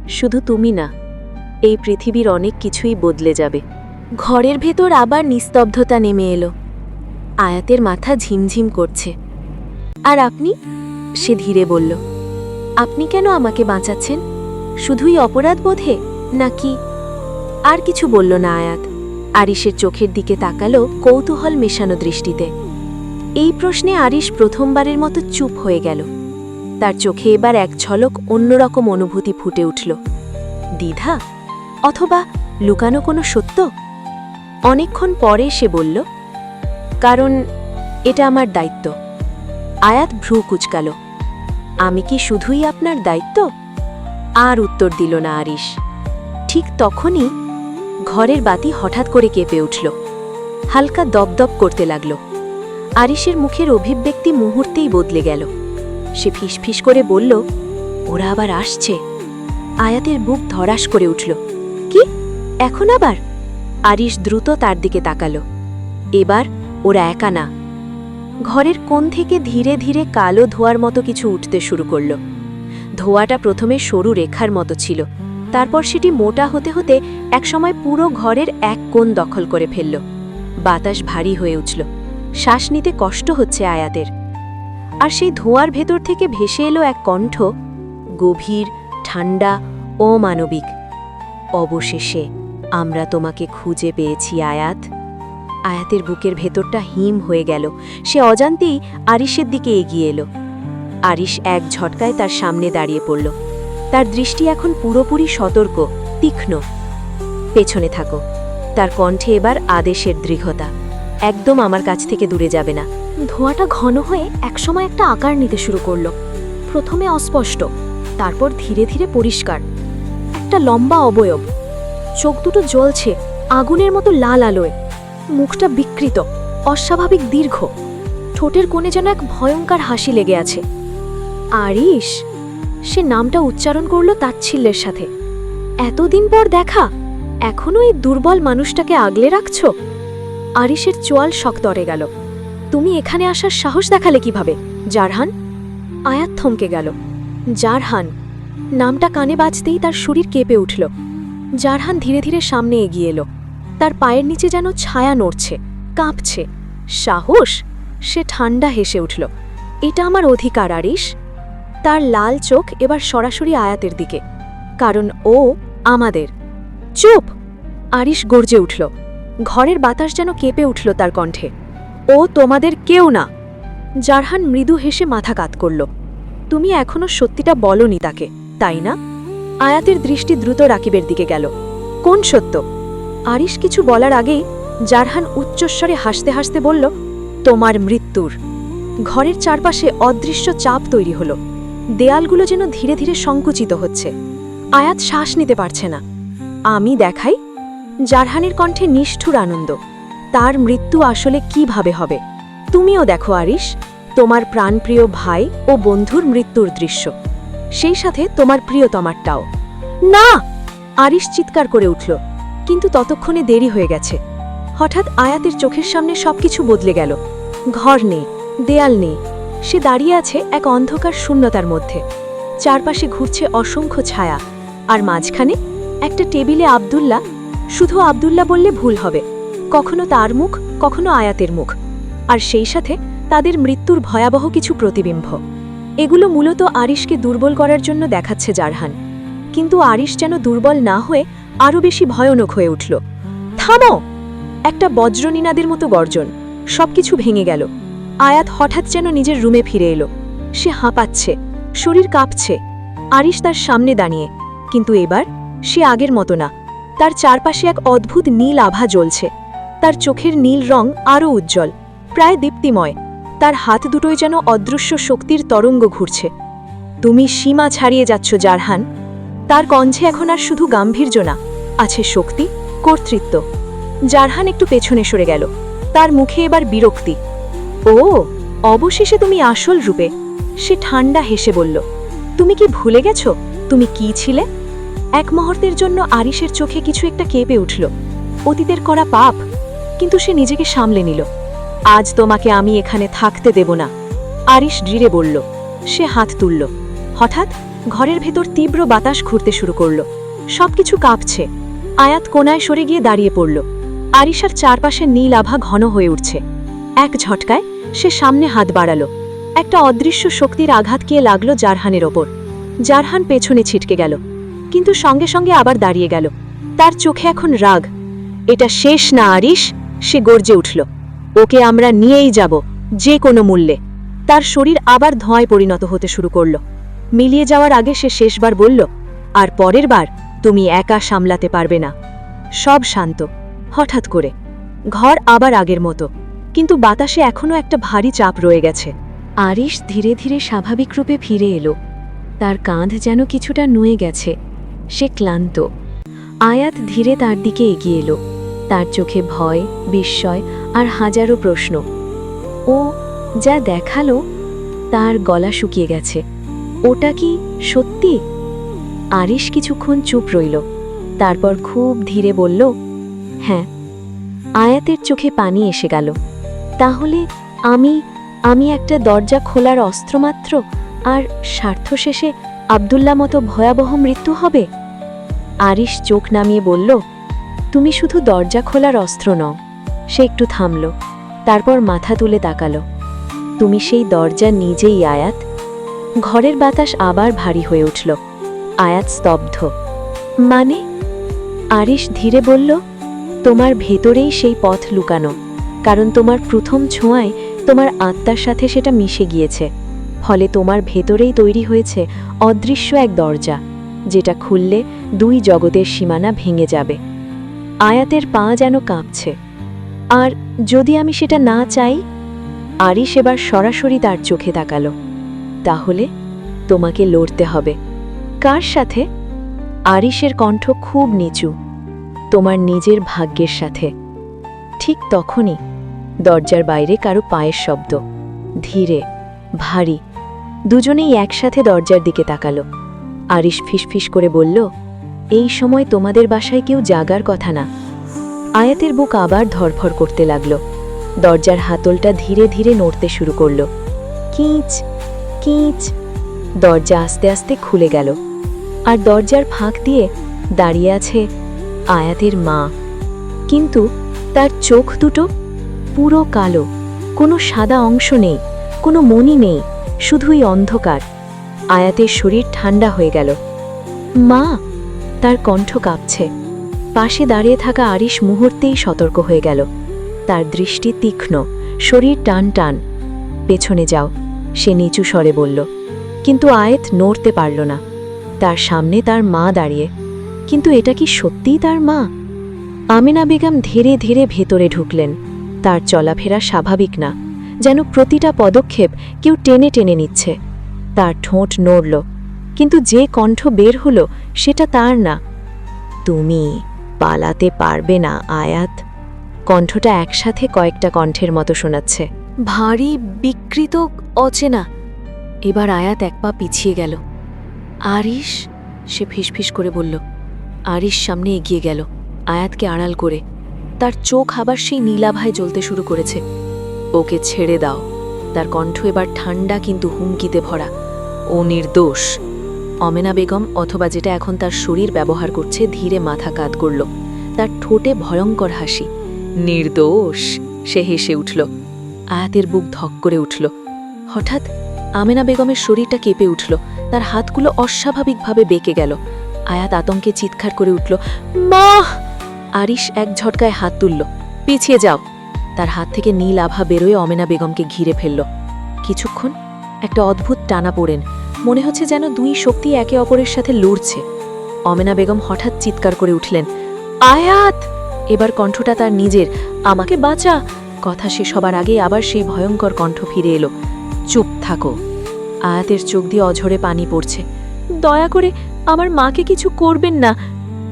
শুধু তুমি না, এই পৃথিবীর অনেক কিছুই বদলে যাবে। ঘরের ভেতর আবার নিস্তব্ধতা নেমে এলো। আয়াতের মাথা ঝিমঝিম করছে। আর আপনি? সে ধীরে বলল। আপনি কেন আমাকে বাঁচাচ্ছেন? শুধুই অপরাধ বোধে নাকি? আর কিছু বলল না আয়াত। আরিশের চোখের দিকে তাকালো কৌতূহল মেশানো দৃষ্টিতে। এই প্রশ্নে আরিশ প্রথমবারের মতো চুপ হয়ে গেল। তার চোখে এবার এক ঝলক অন্যরকম অনুভূতি ফুটে উঠল। দ্বিধা, অথবা লুকানো কোনো সত্য? অনেকক্ষণ পরে সে বলল, কারণ এটা আমার দায়িত্ব। আয়াত ভ্রু কুঁচকাল। আমি কি শুধুই আপনার দায়িত্ব? আর উত্তর দিল না আরিশ। ঠিক তখনই ঘরের বাতি হঠাৎ করে কেঁপে উঠল। হালকা দপদপ করতে লাগল। আরিশের মুখের অভিব্যক্তি মুহূর্তেই বদলে গেল। সে ফিসফিস করে বলল, ওরা আবার আসছে। আয়াতের বুক ধরাস করে উঠল। কি, এখন আবার? আরিশ দ্রুত তার দিকে তাকালো। এবার ওরা একা না। ঘরের কোণ থেকে ধীরে ধীরে কালো ধোঁয়ার মতো কিছু উঠতে শুরু করল। ধোঁয়াটা প্রথমে সরু রেখার মতো ছিল, তারপর সেটি মোটা হতে হতে একসময় পুরো ঘরের এক কোণ দখল করে ফেলল। বাতাস ভারী হয়ে উঠল। শ্বাস নিতে কষ্ট হচ্ছে আয়াতের। আর সেই ধোঁয়ার ভেতর থেকে ভেসে এলো এক কণ্ঠ, গভীর, ঠান্ডা, অমানবিক। অবশেষে আমরা তোমাকে খুঁজে পেয়েছি আয়াত। আয়াতের বুকের ভেতরটা হিম হয়ে গেল। সে অজান্তেই আরিশের দিকে এগিয়ে এলো। আরিশ এক ঝটকায় তার সামনে দাঁড়িয়ে পড়ল। তার দৃষ্টি এখন পুরোপুরি সতর্ক, তীক্ষ্ণ। পেছনে থাকো। তার কণ্ঠে এবার আদেশের দৃঢ়তা। একদম আমার কাছ থেকে দূরে যাবে না। ধোঁয়াটা ঘন হয়ে একসময় একটা আকার নিতে শুরু করল। প্রথমে অস্পষ্ট, তারপর ধীরে ধীরে পরিষ্কার। একটা লম্বা অবয়ব, চোখ দুটো জ্বলছে আগুনের মতো লাল আলোয়। মুখটা বিকৃত, অস্বাভাবিক দীর্ঘ। ঠোঁটের কোণে যেন এক ভয়ঙ্কর হাসি লেগে আছে। আরিশ, সে নামটা উচ্চারণ করল তাচ্ছিল্যের সাথে। এতদিন পর দেখা, এখনো এই দুর্বল মানুষটাকে আগলে রাখছ? আরিশের চোয়াল শক্তরে গেল। তুমি এখানে আসার সাহস দেখালে কিভাবে, জারহান? আয়াত থমকে গেল। জারহান নামটা কানে বাজতেই তার শরীর কেঁপে উঠল। জারহান ধীরে ধীরে সামনে এগিয়ে এলো। তার পায়ের নিচে যেন ছায়া নড়ছে, কাঁপছে। সাহস? সে ঠান্ডা হেসে উঠল। এটা আমার অধিকার আরিশ। তার লাল চোখ এবার সরাসরি আয়াতের দিকে, কারণ ও আমাদের। চুপ! আরিশ গর্জে উঠল। ঘরের বাতাস যেন কেঁপে উঠল তার কণ্ঠে। ও তোমাদের কেউ না। জারহান মৃদু হেসে মাথা কাত করল। তুমি এখনো সত্যিটা বলনি তাকে, তাই না? আয়াতের দৃষ্টি দ্রুত রাকিবের দিকে গেল। কোন সত্য? আরিশ কিছু বলার আগেই জারহান উচ্চস্বরে হাসতে হাসতে বলল, তোমার মৃত্যুর। ঘরের চারপাশে অদৃশ্য চাপ তৈরি হলো। দেয়ালগুলো যেন ধীরে ধীরে সংকুচিত হচ্ছে। আয়াত শ্বাস নিতে পারছে না। আমি দেখাই? জারহানের কণ্ঠে নিষ্ঠুর আনন্দ। তার মৃত্যু আসলে কিভাবে হবে তুমিও দেখো আরিশ। তোমার প্রাণপ্রিয় ভাই ও বন্ধুর মৃত্যুর দৃশ্য, সেই সাথে তোমার প্রিয়তমারটাও। না! আরিশ চিৎকার করে উঠল, কিন্তু ততক্ষণে দেরি হয়ে গেছে। হঠাৎ আয়াতের চোখের সামনে সবকিছু বদলে গেল। ঘর নেই, দেয়াল নেই। সে দাঁড়িয়ে আছে এক অন্ধকার শূন্যতার মধ্যে। চারপাশে ঘুরছে অসংখ্য ছায়া, আর মাঝখানে একটা টেবিলে আব্দুল্লাহ। শুধু আব্দুল্লাহ বললে ভুল হবে। কখনো তার মুখ, কখনো আয়াতের মুখ, আর সেই সাথে তাদের মৃত্যুর ভয়াবহ কিছু প্রতিবিম্ব। এগুলো মূলত আরিশকে দুর্বল করার জন্য দেখাচ্ছে জারহান। কিন্তু আরিশ যেন দুর্বল না হয়ে আরও বেশি ভয়ানক হয়ে উঠল। থামো! একটা বজ্রনিনাদের মতো গর্জন। সবকিছু ভেঙে গেল। আয়াত হঠাৎ যেন নিজের রুমে ফিরে এলো। সে হাঁপাচ্ছে, শরীর কাঁপছে। আরিশ তার সামনে দাঁড়িয়ে, কিন্তু এবার সে আগের মতো না। তার চারপাশে এক অদ্ভুত নীল আভা জ্বলছে। তার চোখের নীল রং আরও উজ্জ্বল, প্রায় দীপ্তিময়। তার হাত দুটোই যেন অদৃশ্য শক্তির তরঙ্গ ঘুরছে। তুমি সীমা ছাড়িয়ে যাচ্ছ জারহান। তার কণ্ঠে এখন আর শুধু গাম্ভীর্য না, আছে শক্তি, কর্তৃত্ব। জারহান একটু পেছনে সরে গেল। তার মুখে এবার বিরক্তি। ও, অবশেষে তুমি আসল রূপে। সে ঠান্ডা হেসে বলল, তুমি কি ভুলে গেছ তুমি কি ছিলে? এক মুহূর্তের জন্য আরিশের চোখে কিছু একটা কেঁপে উঠল। অতীতের করা পাপ। কিন্তু সে নিজেকে সামলে নিল। আজ তোমাকে আমি এখানে থাকতে দেব না, আরিশ দৃঢ়ে বলল। সে হাত তুলল। হঠাৎ ঘরের ভেতর তীব্র বাতাস ঘুরতে শুরু করল। সবকিছু কাঁপছে। আয়াত কোনায় সরে গিয়ে দাঁড়িয়ে পড়ল। আরিশার চারপাশে নীল আভা ঘন হয়ে উঠছে। এক ঝটকায় সে সামনে হাত বাড়ালো। একটা অদৃশ্য শক্তির আঘাত গিয়ে লাগলো জারহানের ওপর। জারহান পেছনে ছিটকে গেল, কিন্তু সঙ্গে সঙ্গে আবার দাঁড়িয়ে গেল। তার চোখে এখন রাগ। এটা শেষ না আরিশ, সে গর্জে উঠল। ওকে আমরা নিয়েই যাব, যে কোনো মূল্যে। তার শরীর আবার ধোঁয়ায় পরিণত হতে শুরু করল। মিলিয়ে যাওয়ার আগে সে শেষবার বলল, আর পরের বার তুমি একা সামলাতে পারবে না। সব শান্ত। হঠাৎ করে ঘর আবার আগের মতো, কিন্তু বাতাসে এখনও একটা ভারী চাপ রয়ে গেছে। আরিশ ধীরে ধীরে স্বাভাবিক রূপে ফিরে এলো। তার কাঁধ যেন কিছুটা নুয়ে গেছে। সে ক্লান্ত। আয়াত ধীরে তার দিকে এগিয়ে এলো। তার চোখে ভয়, বিস্ময় আর হাজারো প্রশ্ন। ও যা দেখালো, তার গলা শুকিয়ে গেছে। ওটা কি সত্যি? আরিশ কিছুক্ষণ চুপ রইল, তারপর খুব ধীরে বলল, হ্যাঁ। আয়াতের চোখে পানি এসে গেল। তাহলে আমি একটা দরজা খোলার অস্ত্র মাত্র, আর স্বার্থ শেষে আব্দুল্লাহ মতো ভয়াবহ মৃত্যু হবে? আরিশ চোখ নামিয়ে বলল, তুমি শুধু দরজা খোলার অস্ত্র নও। সে একটু থামল, তারপর মাথা তুলে তাকালো। তুমি সেই দরজা নিজেই আয়াত। ঘরের বাতাস আবার ভারী হয়ে উঠল। আয়াত স্তব্ধ। মানে? আরিশ ধীরে বলল, তোমার ভেতরেই সেই পথ লুকানো, কারণ তোমার প্রথম ছোঁয়ায় তোমার আত্মার সাথে সেটা মিশে গিয়েছে। ফলে তোমার ভেতরেই তৈরি হয়েছে অদৃশ্য এক দরজা, যেটা খুললে দুই জগতের সীমানা ভেঙে যাবে। আয়াতের পা যেন কাঁপছে। আর যদি আমি সেটা না চাই? আরিশ এবার সরাসরি তার চোখে তাকালো। তাহলে তোমাকে লড়তে হবে। কার সাথে? আরিশের কণ্ঠ খুব নিচু। তোমার নিজের ভাগ্যের সাথে। ঠিক তখনই দরজার বাইরে কারো পায়ের শব্দ, ধীরে, ভারী। দুজনেই একসাথে দরজার দিকে তাকালো। আরিশ ফিসফিস করে বলল, এই সময় তোমাদের বাসায় কেউ জাগার কথা না। আয়াতের বুক আবার ধরফর করতে লাগল। দরজার হাতলটা ধীরে ধীরে নড়তে শুরু করল। কিঁচ কিঁচ। দরজা আস্তে আস্তে খুলে গেল, আর দরজার ফাঁক দিয়ে দাঁড়িয়ে আছে আয়াতের মা। কিন্তু তার চোখ দুটো পুরো কালো, কোনো সাদা অংশ নেই, কোনো মণি নেই, শুধুই অন্ধকার। আয়াতের শরীর ঠান্ডা হয়ে গেল। মা! তার কণ্ঠ কাঁপছে। পাশে দাঁড়িয়ে থাকা আরিশ মুহূর্তেই সতর্ক হয়ে গেল। তার দৃষ্টি তীক্ষ্ণ, শরীর টান টান। পেছনে যাও, সে নিচু স্বরে বলল। কিন্তু আয়াত নড়তে পারল না। তার সামনে তার মা দাঁড়িয়ে। কিন্তু এটা কি সত্যিই তার মা? আমেনা বেগম ধীরে ধীরে ভেতরে ঢুকলেন। তার চলাফেরা স্বাভাবিক না, যেন প্রতিটা পদক্ষেপ কেউ টেনে টেনে নিচ্ছে। তার ঠোঁট নড়ল, কিন্তু যে কণ্ঠ বের হলো সেটা তার না। তুমি পালাতে পারবে না আয়াত। কণ্ঠটা একসাথে কয়েকটা কণ্ঠের মতো শোনাচ্ছে। ভারী, বিকৃত, অচেনা। এবার আয়াত এক পা পিছিয়ে গেল। আরিশ, সে ফিসফিস করে বলল। আরিশ সামনে এগিয়ে গেল, আয়াতকে আড়াল করে। তার চোখ আবার সেই নীলাভায় জ্বলতে শুরু করেছে। ওকে ছেড়ে দাও। তার কণ্ঠ এবার ঠান্ডা কিন্তু হুমকিতে ভরা। ও নির্দোষ। অমেনা বেগম, অথবা যেটা এখন তার শরীর ব্যবহার করছে, ধীরে মাথা কাত করল। তার ঠোঁটে ভয়ঙ্কর হাসি। নির্দোষ! সে হেসে উঠল। আয়াতের বুক ধক করে উঠল। হঠাৎ আমেনা বেগমের শরীরটা কেঁপে উঠল। তার হাতগুলো অস্বাভাবিকভাবে বেঁকে গেল। আয়াত আতঙ্কে চিৎকার করে উঠল, মা! আরিশ এক ঝটকায় হাত তুলল। পিছিয়ে যাও! তার হাত থেকে নীল আভা বেরোয় অমেনা বেগমকে ঘিরে ফেলল। কিছুক্ষণ একটা অদ্ভুত টানা পড়েন। মনে হচ্ছে যেন দুই শক্তি একে অপরের সাথে লড়ছে। অমেনা বেগম হঠাৎ চিৎকার করে উঠলেন, আয়াত! এবার কণ্ঠটা তার নিজের। আমাকে বাঁচা! কথা শেষ হবার আগে আবার সেই ভয়ঙ্কর কণ্ঠ ফিরে এলো। চুপ থাকো! আয়াতের চোখ দিয়ে অঝরে পানি পড়ছে। দয়া করে আমার মাকে কিছু করবেন না।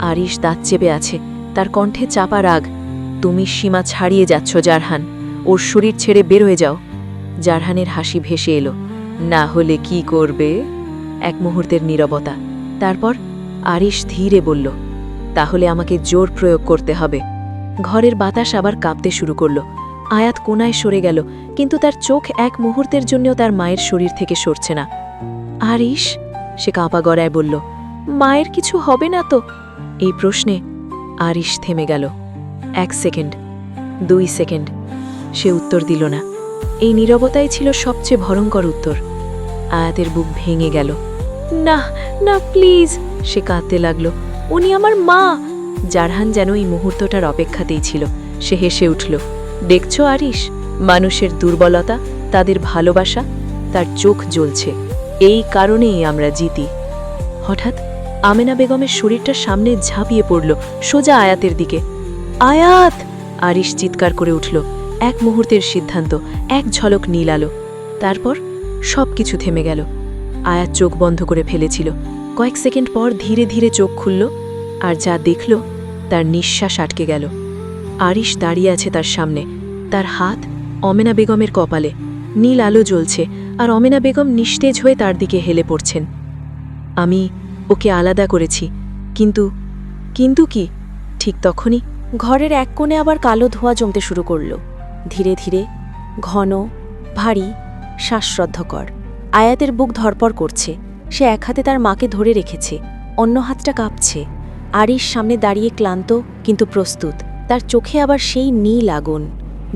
আরিশ দাঁত চেপে আছে, তার কণ্ঠে চাপা রাগ। তুমি সীমা ছাড়িয়ে যাচ্ছ জারহান। ওর শরীর ছেড়ে বের হয়ে যাও। জারহানের হাসি ভেসে এলো। না হলে কি করবে? এক মুহূর্তের নীরবতা। তারপর আরিশ ধীরে বলল, তাহলে আমাকে জোর প্রয়োগ করতে হবে। ঘরের বাতাস আবার কাঁপতে শুরু করল। আয়াত কোনায় সরে গেল, কিন্তু তার চোখ এক মুহূর্তের জন্যও তার মায়ের শরীর থেকে সরছে না। আরিশ, সে কাঁপা গলায় বলল, মায়ের কিছু হবে না তো? এই প্রশ্নে আরিশ থেমে গেল। 1 সেকেন্ড, 2 সেকেন্ড, সে উত্তর দিল না। এই নীরবতাই ছিল সবচেয়ে ভয়ঙ্কর উত্তর। আয়াতের বুক ভেঙে গেল। না না, প্লিজ, সে কাঁদতে লাগলো, উনি আমার মা। জারহান যেন এই মুহূর্তটার অপেক্ষাতেই ছিল। সে হেসে উঠল। দেখছো আরিশ, মানুষের দুর্বলতা, তাদের ভালোবাসা, তার চোখ জ্বলছে। এই কারণেই আমরা জিতি। হঠাৎ আমেনা বেগমের শরীরটা সামনে ঝাঁপিয়ে পড়ল, সোজা আয়াতের দিকে। আয়াত! আরিশ চিৎকার করে উঠল। এক মুহূর্তের সিদ্ধান্ত, এক ঝলক নীল আলো। তারপর সবকিছু থেমে গেল। আয়াত চোখ বন্ধ করে ফেলেছিল। কয়েক সেকেন্ড পর ধীরে ধীরে চোখ খুলল, আর যা দেখল তার নিঃশ্বাস আটকে গেল। আরিশ দাঁড়িয়ে আছে তার সামনে, তার হাত অমেনা বেগমের কপালে। নীল আলো জ্বলছে, আর অমেনা বেগম নিস্তেজ হয়ে তার দিকে হেলে পড়ছেন। আমি ওকে আলাদা করেছি, কিন্তু কিন্তু কি? ঠিক তখনই ঘরের এক কোণে আবার কালো ধোঁয়া জমতে শুরু করল। ধীরে ধীরে, ঘন, ভারী, শ্বাসরুদ্ধকর। আয়াতের বুক ধরপড় করছে। সে এক হাতে তার মাকে ধরে রেখেছে, অন্য হাতটা কাঁপছে। আরিশ সামনে দাঁড়িয়ে ক্লান্ত কিন্তু প্রস্তুত। তার চোখে আবার সেই নীল আগুন।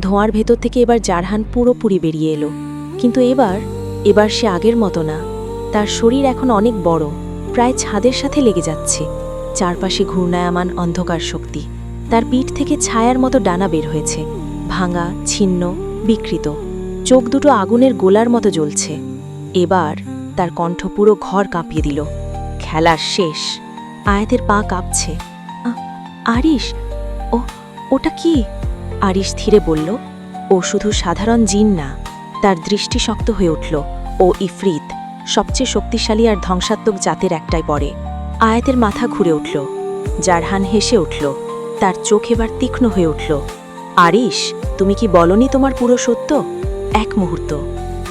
ধোঁয়ার ভেতর থেকে এবার জারহান পুরোপুরি বেরিয়ে এলো। কিন্তু এবার সে আগের মতো না। তার শরীর এখন অনেক বড়, প্রায় ছাদের সাথে লেগে যাচ্ছে। চারপাশে ঘূর্ণায়মান অন্ধকার শক্তি। তার পিঠ থেকে ছায়ার মতো ডানা বের হয়েছে, ভাঙা, ছিন্ন, বিকৃত। চোখ দুটো আগুনের গোলার মতো জ্বলছে। এবার তার কণ্ঠ পুরো ঘর কাঁপিয়ে দিল। খেলা শেষ। আয়াতের পা কাঁপছে। আরিশ, ওটা কি? আরিশ ধীরে বলল, ও শুধু সাধারণ জিন না। তার দৃষ্টি শক্ত হয়ে উঠল। ও ইফরিত, সবচেয়ে শক্তিশালী আর ধ্বংসাত্মক জাতের একটাই পড়ে। আয়াতের মাথা ঘুরে উঠল। জারহান হেসে উঠল। তার চোখ এবার তীক্ষ্ণ হয়ে উঠল। আরিশ, তুমি কি বলনি তোমার পুরো সত্য? এক মুহূর্ত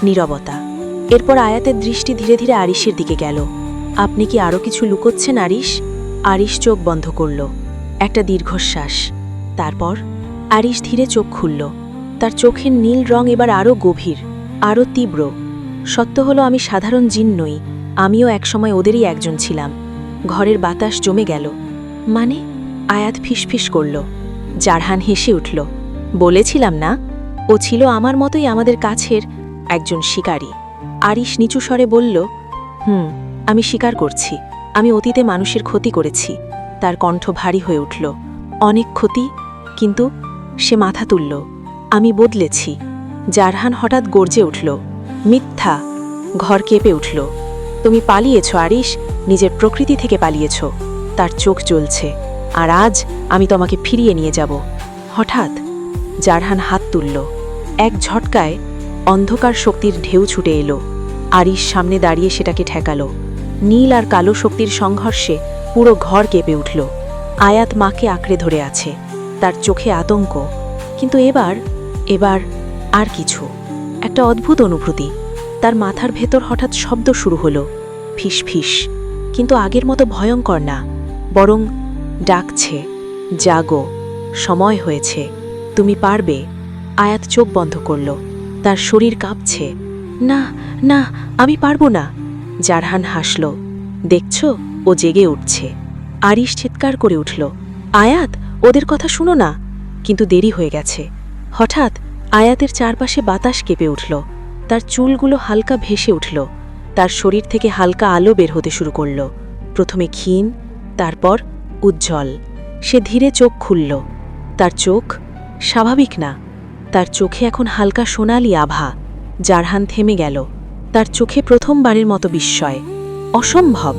নীরবতা। এরপর আয়াতের দৃষ্টি ধীরে ধীরে আরিশের দিকে গেল। আপনি কি আরও কিছু লুকোচ্ছেন আরিশ? আরিশ চোখ বন্ধ করল। একটা দীর্ঘশ্বাস। তারপর আরিশ ধীরে চোখ খুলল। তার চোখের নীল রং এবার আরও গভীর, আরও তীব্র। সত্য হলো, আমি সাধারণ জিন নই। আমিও একসময় ওদেরই একজন ছিলাম। ঘরের বাতাস জমে গেল। মানে? আয়াত ফিসফিস করল। জারহান হেসে উঠল। বলেছিলাম না, ও ছিল আমার মতোই আমাদের কাছের একজন শিকারী। আরিশ নিচু স্বরে বলল, আমি স্বীকার করছি, আমি অতীতে মানুষের ক্ষতি করেছি। তার কণ্ঠ ভারী হয়ে উঠল। অনেক ক্ষতি, কিন্তু সে মাথা তুলল। আমি বদলেছি। জারহান হঠাৎ গর্জে উঠল। মিথ্যা! ঘর কেঁপে উঠল। তুমি পালিয়েছ আরিশ, নিজের প্রকৃতি থেকে পালিয়েছ। তার চোখ জ্বলছে। আর আজ আমি তোমাকে ফিরিয়ে নিয়ে যাব। হঠাৎ জারহান হাত তুলল। এক ঝটকায় অন্ধকার শক্তির ঢেউ ছুটে এলো। আরিশ সামনে দাঁড়িয়ে সেটাকে ঠেকাল। নীল আর কালো শক্তির সংঘর্ষে পুরো ঘর কেঁপে উঠল। আয়াত মাকে আঁকড়ে ধরে আছে, তার চোখে আতঙ্ক। কিন্তু এবার আর কিছু, একটা অদ্ভুত অনুভূতি। তার মাথার ভেতর হঠাৎ শব্দ শুরু হলো, ফিসফিস। কিন্তু আগের মতো ভয়ঙ্কর না, বরং ডাকছে, জাগো, সময় হয়েছে, তুমি পারবে। আয়াত চোখ বন্ধ করল। তার শরীর কাঁপছে। না না, আমি পারবো না। জারহান হাসল। দেখছ, ও জেগে উঠছে। আরিশ চিৎকার করে উঠল, আয়াত, ওদের কথা শুনো না। কিন্তু দেরি হয়ে গেছে। হঠাৎ আয়াতের চারপাশে বাতাস কেঁপে উঠল। তার চুলগুলো হালকা ভেসে উঠল। তার শরীর থেকে হালকা আলো বের হতে শুরু করল। প্রথমে ক্ষীণ, তারপর উজ্জ্বল। সে ধীরে চোখ খুলল। তার চোখ স্বাভাবিক না, তার চোখে এখন হালকা সোনালি আভা। জারহান থেমে গেল। তার চোখে প্রথমবারের মতো বিস্ময়। অসম্ভব!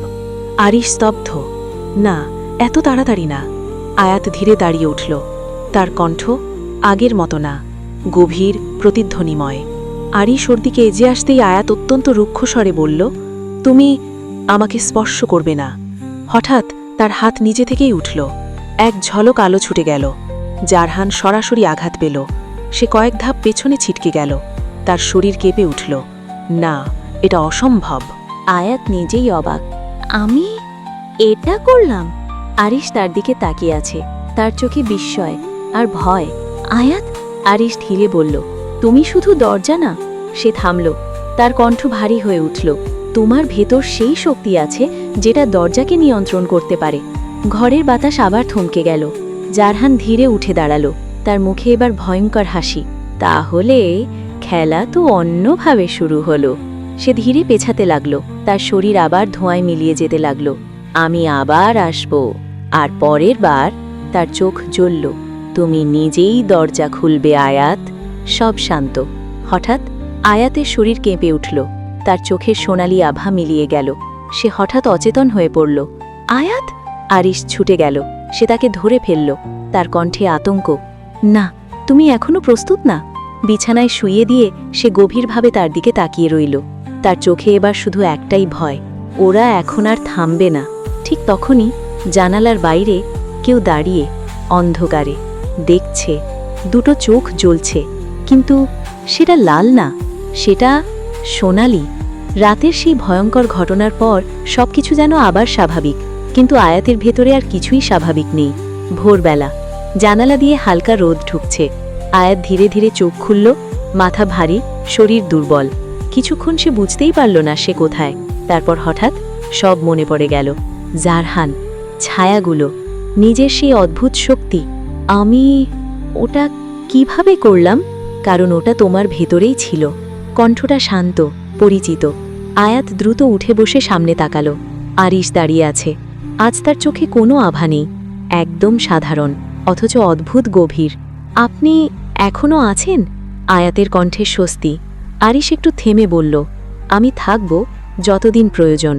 আরিশ স্তব্ধ। না, এত তাড়াতাড়ি না। আয়াত ধীরে দাঁড়িয়ে উঠল। তার কণ্ঠ আগের মতো না, গভীর, প্রতিধ্বনিময়। আরিশ ওর দিকে এগিয়ে আসতেই আয়াত অত্যন্ত রুক্ষ স্বরে বলল, তুমি আমাকে স্পর্শ করবে না। হঠাৎ তার হাত নিজে থেকেই উঠল। এক ঝলক আলো ছুটে গেল। জারহান সরাসরি আঘাত পেল। সে কয়েক ধাপ পেছনে ছিটকে গেল। তার শরীর কেঁপে উঠল। না, এটা অসম্ভব। আয়াত নিজেই অবাক। আমি এটা করলাম? আরিশ তার দিকে তাকিয়ে আছে, তার চোখে বিস্ময় আর ভয়। আয়াত, আরিশ ধীরে বলল, তুমি শুধু দরজা না। সে থামল। তার কণ্ঠ ভারী হয়ে উঠল। তোমার ভেতর সেই শক্তি আছে যেটা দরজাকে নিয়ন্ত্রণ করতে পারে। ঘরের বাতাস আবার থমকে গেল। জারহান ধীরে উঠে দাঁড়ালো, তার মুখে এবার ভয়ঙ্কর হাসি। তাহলে খেলা তো অন্যভাবে শুরু হলো। সে ধীরে পেছাতে লাগলো, তার শরীর আবার ধোঁয়ায় মিলিয়ে যেতে লাগলো। আমি আবার আসব, আর পরের বার। তার চোখ জ্বলল। তুমি নিজেই দরজা খুলবে আয়াত। সব শান্ত। হঠাৎ আয়াতের শরীর কেঁপে উঠল, তার চোখের সোনালি আভা মিলিয়ে গেল। সে হঠাৎ অচেতন হয়ে পড়ল। আয়াত! আরিশ ছুটে গেল, সে তাকে ধরে ফেলল, তার কণ্ঠে আতঙ্ক। না, তুমি এখনো প্রস্তুত না। বিছানায় শুইয়ে দিয়ে সে গভীরভাবে তার দিকে তাকিয়ে রইল। তার চোখে এবার শুধু একটাই ভয়, ওরা এখন আর থামবে না। ঠিক তখনই জানালার বাইরে কেউ দাঁড়িয়ে অন্ধকারে দেখছে। দুটো চোখ জ্বলছে, কিন্তু সেটা লাল না, সেটা সোনালি। রাতের সেই ভয়ঙ্কর ঘটনার পর সবকিছু যেন আবার স্বাভাবিক, কিন্তু আয়াতের ভেতরে আর কিছুই স্বাভাবিক নেই। ভোরবেলা জানালা দিয়ে হালকা রোদ ঢুকছে। আয়াত ধীরে ধীরে চোখ খুলল, মাথা ভারী, শরীর দুর্বল। কিছুক্ষণ সে বুঝতেই পারল না সে কোথায়। তারপর হঠাৎ সব মনে পড়ে গেল। জারহান, ছায়াগুলো, নিজের সেই অদ্ভুত শক্তি। আমি ওটা কিভাবে করলাম? কারণ ওটা তোমার ভেতরেই ছিল। কণ্ঠটা শান্ত, পরিচিত। আয়াত দ্রুত উঠে বসে সামনে তাকালো। আরিশ দাঁড়িয়ে আছে। আজ তার চোখে কোনো আভা নেই, একদম সাধারণ, অথচ অদ্ভুত গভীর। আপনি এখনো আছেন? আয়াতের কণ্ঠে স্বস্তি। আরিশ একটু থেমে বলল, আমি থাকব যতদিন প্রয়োজন।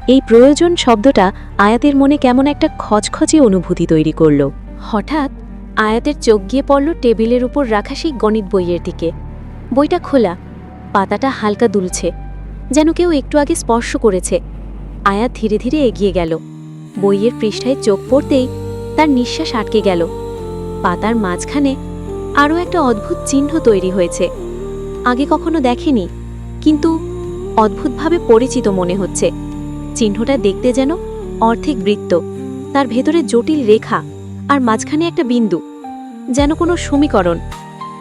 এই প্রয়োজন শব্দটা আয়াতের মনে কেমন একটা খচখচে অনুভূতি তৈরি করল। হঠাৎ আয়াতের চোখ গিয়ে পড়ল টেবিলের উপর রাখা সেই গণিত বইয়ের দিকে। বইটা খোলা, পাতাটা হালকা দুলছে, যেন কেউ একটু আগে স্পর্শ করেছে। আয়াত ধীরে ধীরে এগিয়ে গেল। বইয়ের পৃষ্ঠায় চোখ পড়তেই তার নিঃশ্বাস আটকে গেল। পাতার মাঝখানে আরও একটা অদ্ভুত চিহ্ন তৈরি হয়েছে। আগে কখনো দেখেনি, কিন্তু অদ্ভুতভাবে পরিচিত মনে হচ্ছে। চিহ্নটা দেখতে যেন অর্ধেক বৃত্ত, তার ভেতরে জটিল রেখা, আর মাঝখানে একটা বিন্দু, যেন কোনো সমীকরণ,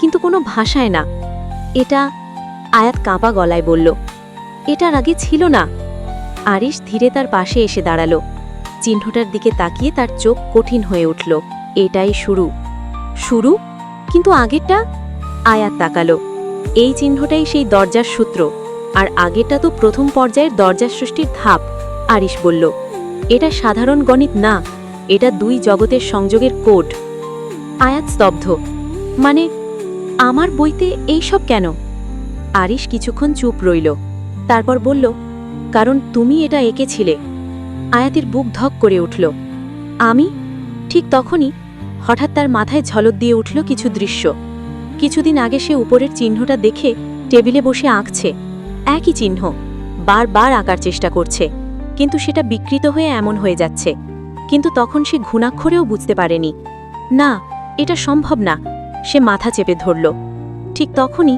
কিন্তু কোনো ভাষায় না। এটা, আয়াত কাঁপা গলায় বলল, এটার আগে ছিল না। আরিশ ধীরে তার পাশে এসে দাঁড়ালো। চিহ্নটার দিকে তাকিয়ে তার চোখ কঠিন হয়ে উঠল। এটাই শুরু। শুরু? কিন্তু আগেরটা? আয়াত তাকালো। এই চিহ্নটাই সেই দরজার সূত্র, আর আগেরটা তো প্রথম পর্যায়ের দরজা সৃষ্টির ধাপ। আরিশ বলল, এটা সাধারণ গণিত না, এটা দুই জগতের সংযোগের কোড। আয়াত স্তব্ধ। মানে, আমার বইতে এইসব কেন? আরিশ কিছুক্ষণ চুপ রইল, তারপর বলল, কারণ তুমি এটা এঁকেছিলে। আয়াতের বুক ধক করে উঠল। আমি? ঠিক তখনই হঠাৎ তার মাথায় ঝলক দিয়ে উঠল কিছু দৃশ্য। কিছুদিন আগে সে উপরের চিহ্নটা দেখে টেবিলে বসে আঁকছে। একই চিহ্ন, বারবার আঁকার চেষ্টা করছে, কিন্তু সেটা বিকৃত হয়ে এমন হয়ে যাচ্ছে। কিন্তু তখন সে ঘুণাক্ষরেও বুঝতে পারেনি। না, এটা সম্ভব না। সে মাথা চেপে ধরল। ঠিক তখনই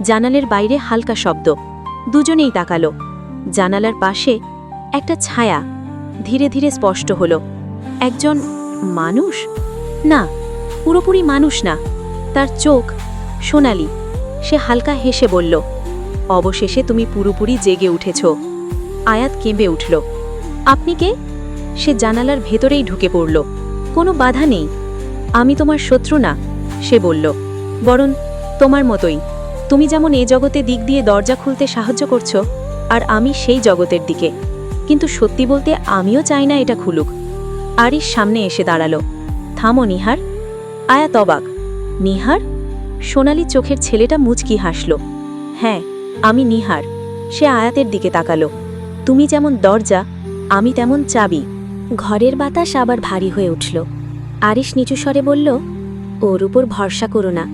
জানালার বাইরে হালকা শব্দ। দুজনেই তাকালো। জানালার পাশে একটা ছায়া ধীরে ধীরে স্পষ্ট হল। একজন মানুষ? না, পুরোপুরি মানুষ না। তার চোখ সোনালি। সে হালকা হেসে বলল, অবশেষে তুমি পুরোপুরি জেগে উঠেছ। আয়াত কেঁপে উঠল। আপনি কে? সে জানালার ভেতরেই ঢুকে পড়ল। কোনো বাধা নেই। আমি তোমার শত্রু না, সে বলল, বরং তোমার মতোই। তুমি যেমন এ জগতে দিক দিয়ে দরজা খুলতে সাহায্য করছো, আর আমি সেই জগতের দিকে। কিন্তু সত্যি বলতে আমিও চাই না এটা খুলুক। আরিশ সামনে এসে দাঁড়ালো। থামো নিহার। আয়াত অবাক। নিহার? সোনালি চোখের ছেলেটা মুচকি হাসল। হ্যাঁ, আমি নিহার। সে আয়াতের দিকে তাকালো। তুমি যেমন দরজা, আমি তেমন চাবি। ঘরের বাতাস আবার ভারী হয়ে উঠল। আরিশ নিচু স্বরে বলল, ওর উপর ভরসা করো না।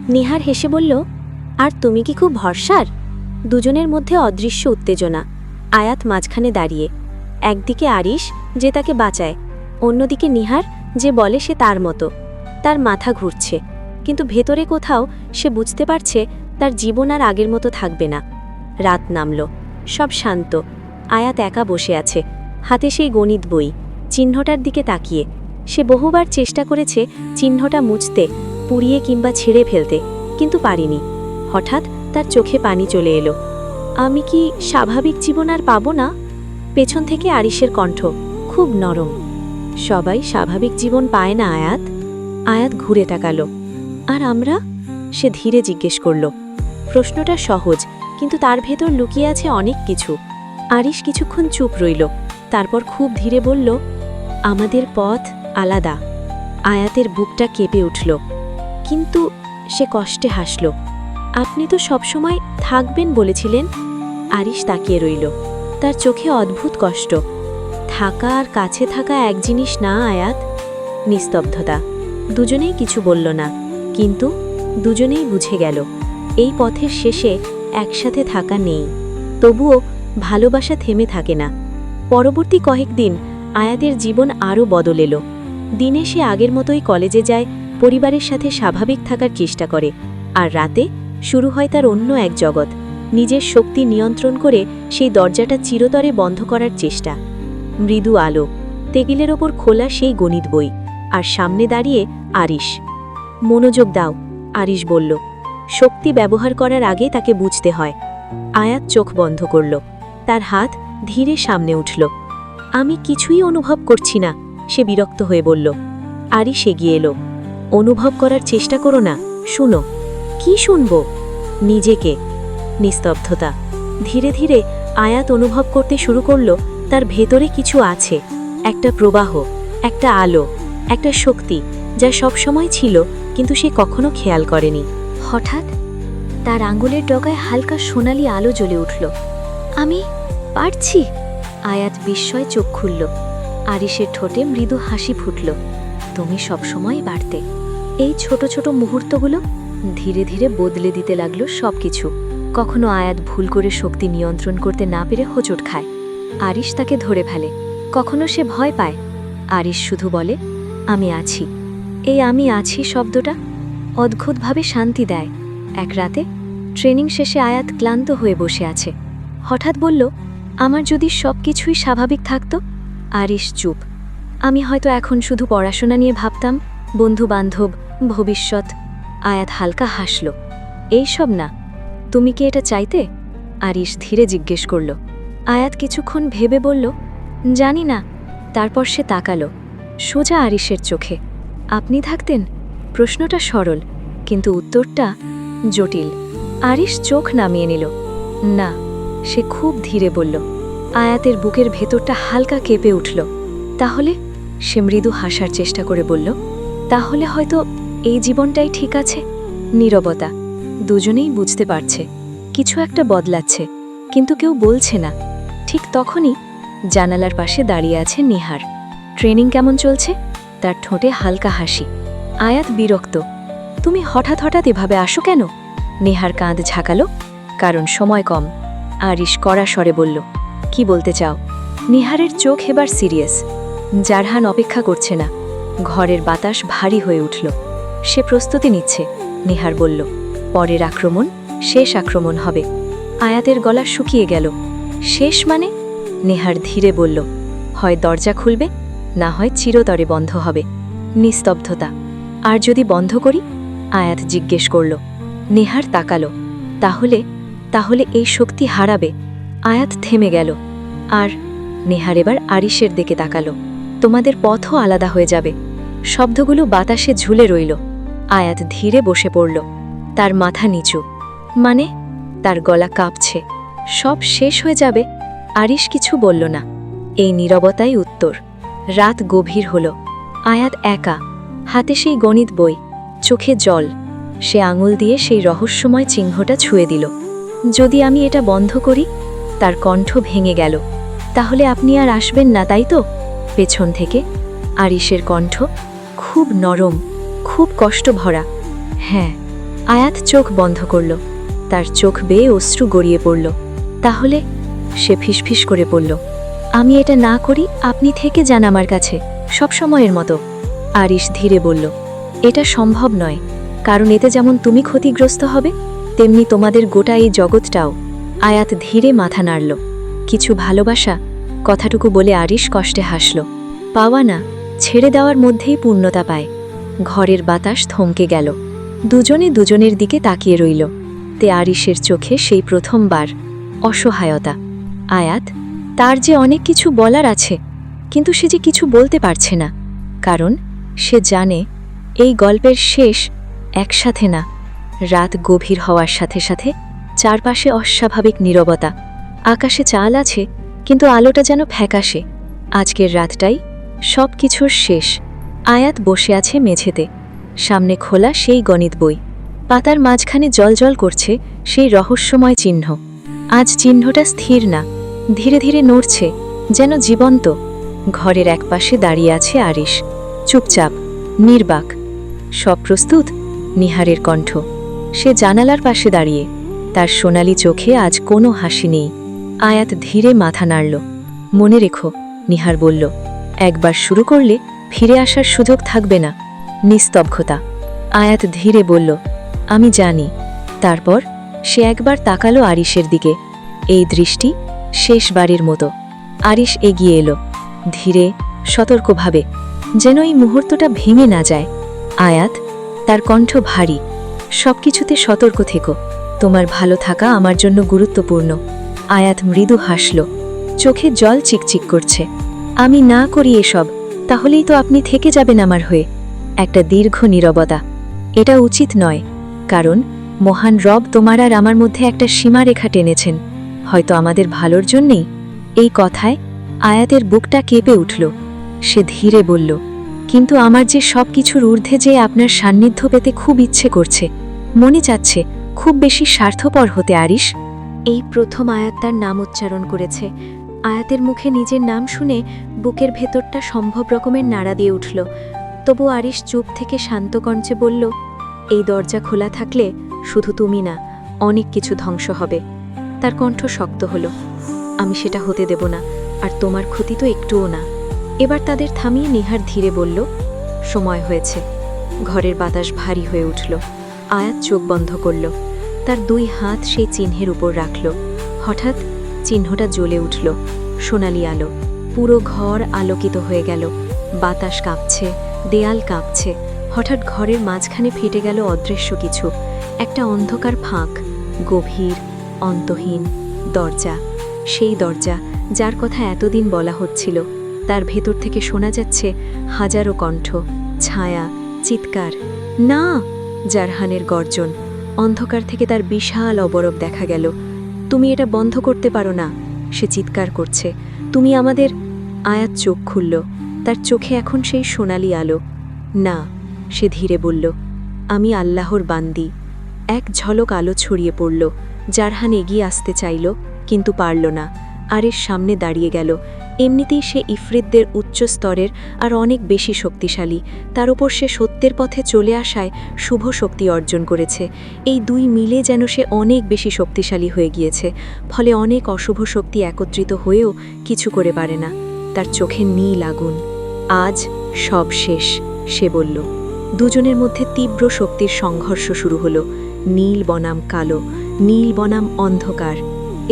নিহার হেসে বলল, আর তুমি কি খুব ভরসার? দুজনের মধ্যে অদৃশ্য উত্তেজনা। আয়াত মাঝখানে দাঁড়িয়ে। একদিকে আরিশ, যে তাকে বাঁচায়, অন্যদিকে নিহার, যে বলে সে তার মতো। তার মাথা ঘুরছে, কিন্তু ভেতরে কোথাও সে বুঝতে পারছে তার জীবন আর আগের মতো থাকবে না। রাত নামল, সব শান্ত। আয়াত একা বসে আছে, হাতে সেই গণিত বই, চিহ্নটার দিকে তাকিয়ে। সে বহুবার চেষ্টা করেছে চিহ্নটা মুছতে, পুড়িয়ে কিংবা ছিঁড়ে ফেলতে, কিন্তু পারিনি। হঠাৎ তার চোখে পানি চলে এলো। আমি কি স্বাভাবিক জীবন আর পাবো না? পেছন থেকে আরিশের কণ্ঠ, খুব নরম। সবাই স্বাভাবিক জীবন পায় না আয়াত। আয়াত ঘুরে তাকালো। আর আমরা? সে ধীরে জিজ্ঞেস করল। প্রশ্নটা সহজ, কিন্তু তার ভেতর লুকিয়ে আছে অনেক কিছু। আরিশ কিছুক্ষণ চুপ রইল, তারপর খুব ধীরে বলল, আমাদের পথ আলাদা। আয়াতের বুকটা কেঁপে উঠল, কিন্তু সে কষ্টে হাসল। আপনি তো সবসময় থাকবেন বলেছিলেন। আরিশ তাকিয়ে রইল, তার চোখে অদ্ভুত কষ্ট। থাকা আর কাছে থাকা এক জিনিস না আয়াত। নিস্তব্ধতা। দুজনেই কিছু বলল না, কিন্তু দুজনেই বুঝে গেল এই পথের শেষে একসাথে থাকা নেই। তবুও ভালোবাসা থেমে থাকে না। পরবর্তী কয়েকদিন আয়াতের জীবন আরও বদল এলো। দিনে সে আগের মতোই কলেজে যায়, পরিবারের সাথে স্বাভাবিক থাকার চেষ্টা করে। আর রাতে শুরু হয় তার অন্য এক জগৎ। নিজের শক্তি নিয়ন্ত্রণ করে সেই দরজাটা চিরতরে বন্ধ করার চেষ্টা। মৃদু আলো, টেবিলের ওপর খোলা সেই গণিত বই, আর সামনে দাঁড়িয়ে আরিশ। মনোযোগ দাও, আরিশ বলল। শক্তি ব্যবহার করার আগে তাকে বুঝতে হয়। আয়াত চোখ বন্ধ করল, তার হাত ধীরে সামনে উঠল। আমি কিছুই অনুভব করছি না, সে বিরক্ত হয়ে বলল। আরিশ এগিয়ে এলো। অনুভব করার চেষ্টা করো না, শুনো। কি শুনব? নিজেকে। নিস্তব্ধতা। ধীরে ধীরে আয়াত অনুভব করতে শুরু করল তার ভেতরে কিছু আছে, একটা প্রবাহ, একটা আলো, একটা শক্তি যা সবসময় ছিল, কিন্তু সে কখনো খেয়াল করেনি। হঠাৎ তার আঙ্গুলের ডগায় হালকা সোনালি আলো জ্বলে উঠল। আমি পারছি। আয়াত বিস্ময় চোখ খুলল। আরিশের ঠোঁটে মৃদু হাসি ফুটল। তুমি সবসময় বাড়তে। এই ছোট ছোট মুহূর্তগুলো ধীরে ধীরে বদলে দিতে লাগলো সবকিছু। কখনো আয়াত ভুল করে শক্তি নিয়ন্ত্রণ করতে না পেরে হোঁচট খায়, আরিশ তাকে ধরে ফেলে। কখনো সে ভয় পায়, আরিশ শুধু বলে, আমি আছি। এই আমি আছি শব্দটা অদ্ভুতভাবে শান্তি দেয়। এক রাতে ট্রেনিং শেষে আয়াত ক্লান্ত হয়ে বসে আছে। হঠাৎ বলল, আমার যদি সব কিছুই স্বাভাবিক থাকত। আরিশ চুপ। আমি হয়তো এখন শুধু পড়াশোনা নিয়ে ভাবতাম, বন্ধু বান্ধব, ভবিষ্যৎ। আয়াত হালকা হাসল। এইসব না। তুমি কি এটা চাইতে? আরিশ ধীরে জিজ্ঞেস করল। আয়াত কিছুক্ষণ ভেবে বলল, জানি না। তারপর সে তাকালো সোজা আরিশের চোখে। আপনি থাকতেন? প্রশ্নটা সরল, কিন্তু উত্তরটা জটিল। আরিশ চোখ নামিয়ে নিল। না। সে খুব ধীরে বলল। আয়াতের বুকের ভেতরটা হালকা কেঁপে উঠল। তাহলে? সে মৃদু হাসার চেষ্টা করে বলল, তাহলে হয়তো এই জীবনটাই ঠিক আছে। নীরবতা। দুজনেই বুঝতে পারছে কিছু একটা বদলাচ্ছে, কিন্তু কেউ বলছে না। ঠিক তখনই জানালার পাশে দাঁড়িয়ে আছে নিহার। ট্রেনিং কেমন চলছে? তার ঠোঁটে হালকা হাসি। আয়াত বিরক্ত। তুমি হঠাৎ হঠাৎ এভাবে আসো কেন? নেহার কাঁধ ঝাঁকালো। কারণ সময় কম। আরিশ কড়া স্বরে বলল, কি বলতে চাও? নিহারের চোখ এবার সিরিয়াস। জারহান অপেক্ষা করছে না। ঘরের বাতাস ভারী হয়ে উঠল। সে প্রস্তুতি নিচ্ছে। নিহার বলল, পরের আক্রমণ শেষ আক্রমণ হবে। আয়াতের গলা শুকিয়ে গেল। শেষ মানে? নেহার ধীরে বলল, হয় দরজা খুলবে, না হয় চিরতরে বন্ধ হবে। নিস্তব্ধতা। আর যদি বন্ধ করি? আয়াত জিজ্ঞেস করল। নেহার তাকালো। তাহলে তাহলে এই শক্তি হারাবে। আয়াত থেমে গেল। আর নেহার এবার আরিশের দিকে তাকালো। তোমাদের পথও আলাদা হয়ে যাবে। শব্দগুলো বাতাসে ঝুলে রইল। আয়াত ধীরে বসে পড়ল। তার মাথা নিচু। মানে? তার গলা কাঁপছে। সব শেষ হয়ে যাবে? আরিশ কিছু বলল না। এই নীরবতাই উত্তর। রাত গভীর হল। আয়াত একা, হাতে সেই গণিত বই, চোখে জল। সে আঙুল দিয়ে সেই রহস্যময় চিহ্নটা ছুঁয়ে দিল। যদি আমি এটা বন্ধ করি? তার কণ্ঠ ভেঙে গেল। তাহলে আপনি আর আসবেন না, তাই তো? পেছন থেকে আরিশের কণ্ঠ, খুব নরম, খুব কষ্ট ভরা। হ্যাঁ। আয়াত চোখ বন্ধ করল। তার চোখ বেয়ে অশ্রু গড়িয়ে পড়ল। তাহলে? সে ফিসফিস করে পড়ল, আমি এটা না করি, আপনি থেকে যান আমার কাছে সব সময়ের মতো। আরিশ ধীরে বলল, এটা সম্ভব নয়, কারণ এতে যেমন তুমি ক্ষতিগ্রস্ত হবে, তেমনি তোমাদের গোটা এই জগৎটাও। আয়াত ধীরে মাথা নাড়ল। কিছু ভালোবাসা? কথাটুকু বলে আরিশ কষ্টে হাসল। পাওয়া না, ছেড়ে দেওয়ার মধ্যেই পূর্ণতা পায়। ঘরের বাতাস থমকে গেল। দুজনে দুজনের দিকে তাকিয়ে রইল। তে আরিশের চোখে সেই প্রথমবার অসহায়তা। আয়াত, তার যে অনেক কিছু বলার আছে, কিন্তু সে যে কিছু বলতে পারছে না, কারণ সে জানে এই গল্পের শেষ একসাথে না। রাত গভীর হওয়ার সাথে সাথে চারপাশে অস্বাভাবিক নীরবতা। আকাশে চাল আছে, কিন্তু আলোটা যেন ফ্যাকাশে। আজকের রাতটাই সব কিছুর শেষ। আয়াত বসে আছে মেঝেতে, সামনে খোলা সেই গণিত বই। পাতার মাঝখানে জলজল করছে সেই রহস্যময় চিহ্ন। আজ চিহ্নটা স্থির না, ধীরে ধীরে নড়ছে, যেন জীবন্ত। ঘরের একপাশে দাঁড়িয়ে আছে আরিশ, চুপচাপ, নির্বাক। সব প্রস্তুত? নিহারের কণ্ঠ। সে জানালার পাশে দাঁড়িয়ে, তার সোনালি চোখে আজ কোনো হাসি নেই। আয়াত ধীরে মাথা নাড়ল। মনে রেখো, নিহার বলল, একবার শুরু করলে ফিরে আসার সুযোগ থাকবে না। নিস্তব্ধতা। আয়াত ধীরে বলল, আমি জানি। তারপর সে একবার তাকালো আরিশের দিকে, এই দৃষ্টি শেষবারের মতো। আরিশ এগিয়ে এলো, ধীরে, সতর্কভাবে, যেন এই মুহূর্তটা ভেঙে না যায়। আয়াত, তার কণ্ঠ ভারী, সবকিছুতে সতর্ক থেকো, তোমার ভালো থাকা আমার জন্য গুরুত্বপূর্ণ। আয়াত মৃদু হাসল, চোখে জল চিকচিক করছে। আমি না করি এসব, তাহলেই তো আপনি থেকে যাবেন আমার হয়ে। একটা দীর্ঘ নীরবতা। এটা উচিত নয়, কারণ মহান রব তোমার আর আমার মধ্যে একটা সীমারেখা টেনেছেন, হয়তো আমাদের ভালোর জন্যেই। এই কথায় আয়াতের বুকটা কেঁপে উঠল। সে ধীরে বলল, কিন্তু আমার যে সব কিছুর ঊর্ধ্বে যে আপনার সান্নিধ্য পেতে খুব ইচ্ছে করছে, মনে চাচ্ছে খুব বেশি স্বার্থপর হতে। আরিশ। এই প্রথম আয়াত তার নাম উচ্চারণ করেছে। আয়াতের মুখে নিজের নাম শুনে বুকের ভেতরটা সম্ভব রকমের নাড়া দিয়ে উঠল। তবু আরিশ চুপ থেকে শান্ত কণ্ঠে বলল, এই দরজা খোলা থাকলে শুধু তুমি না, অনেক কিছু ধ্বংস হবে। তার কণ্ঠ শক্ত হলো, আমি সেটা হতে দেব না, আর তোমার ক্ষতি তো একটুও না। এবার তাদের থামিয়ে নিহার ধীরে বলল, সময় হয়েছে। ঘরের বাতাস ভারী হয়ে উঠল। আয়াত চোখ বন্ধ করল, তার দুই হাত সেই চিহ্নের উপর রাখল। হঠাৎ চিহ্নটা জ্বলে উঠল, সোনালি আলো। পুরো ঘর আলোকিত হয়ে গেল। বাতাস কাঁপছে, দেয়াল কাঁপছে। হঠাৎ ঘরের মাঝখানে ফেটে গেল অদৃশ্য কিছু, একটা অন্ধকার ফাঁক, গভীর, অন্তহীন দরজা। সেই দরজা যার কথা এতদিন বলা হচ্ছিল, তার ভেতর থেকে শোনা যাচ্ছে হাজারো কণ্ঠ, ছায়া, চিৎকার। না! জারহানের গর্জন। অন্ধকার থেকে তার বিশাল অবরব দেখা গেল। তুমি এটা বন্ধ করতে পারো না, সে চিৎকার করছে। তুমি আমাদের। আয়াত চোখ খুলল, তার চোখে এখন সেই সোনালি আলো। না, সে ধীরে বলল, আমি আল্লাহর বান্দি। এক ঝলক আলো ছড়িয়ে পড়ল। জারহান এগিয়ে আসতে চাইল, কিন্তু পারল না। আরের সামনে দাঁড়িয়ে গেল। এমনিতেই সে ইফরিতদের উচ্চ স্তরের আর অনেক বেশি শক্তিশালী। তার ওপর সে সত্যের পথে চলে আসায় শুভ শক্তি অর্জন করেছে। এই দুই মিলে যেন সে অনেক বেশি শক্তিশালী হয়ে গিয়েছে। ফলে অনেক অশুভ শক্তি একত্রিত হয়েও কিছু করে পারে না। তার চোখে নীল আগুন। আজ সব শেষ, সে বলল। দুজনের মধ্যে তীব্র শক্তির সংঘর্ষ শুরু হলো। নীল বনাম কালো, নীল বনাম অন্ধকার।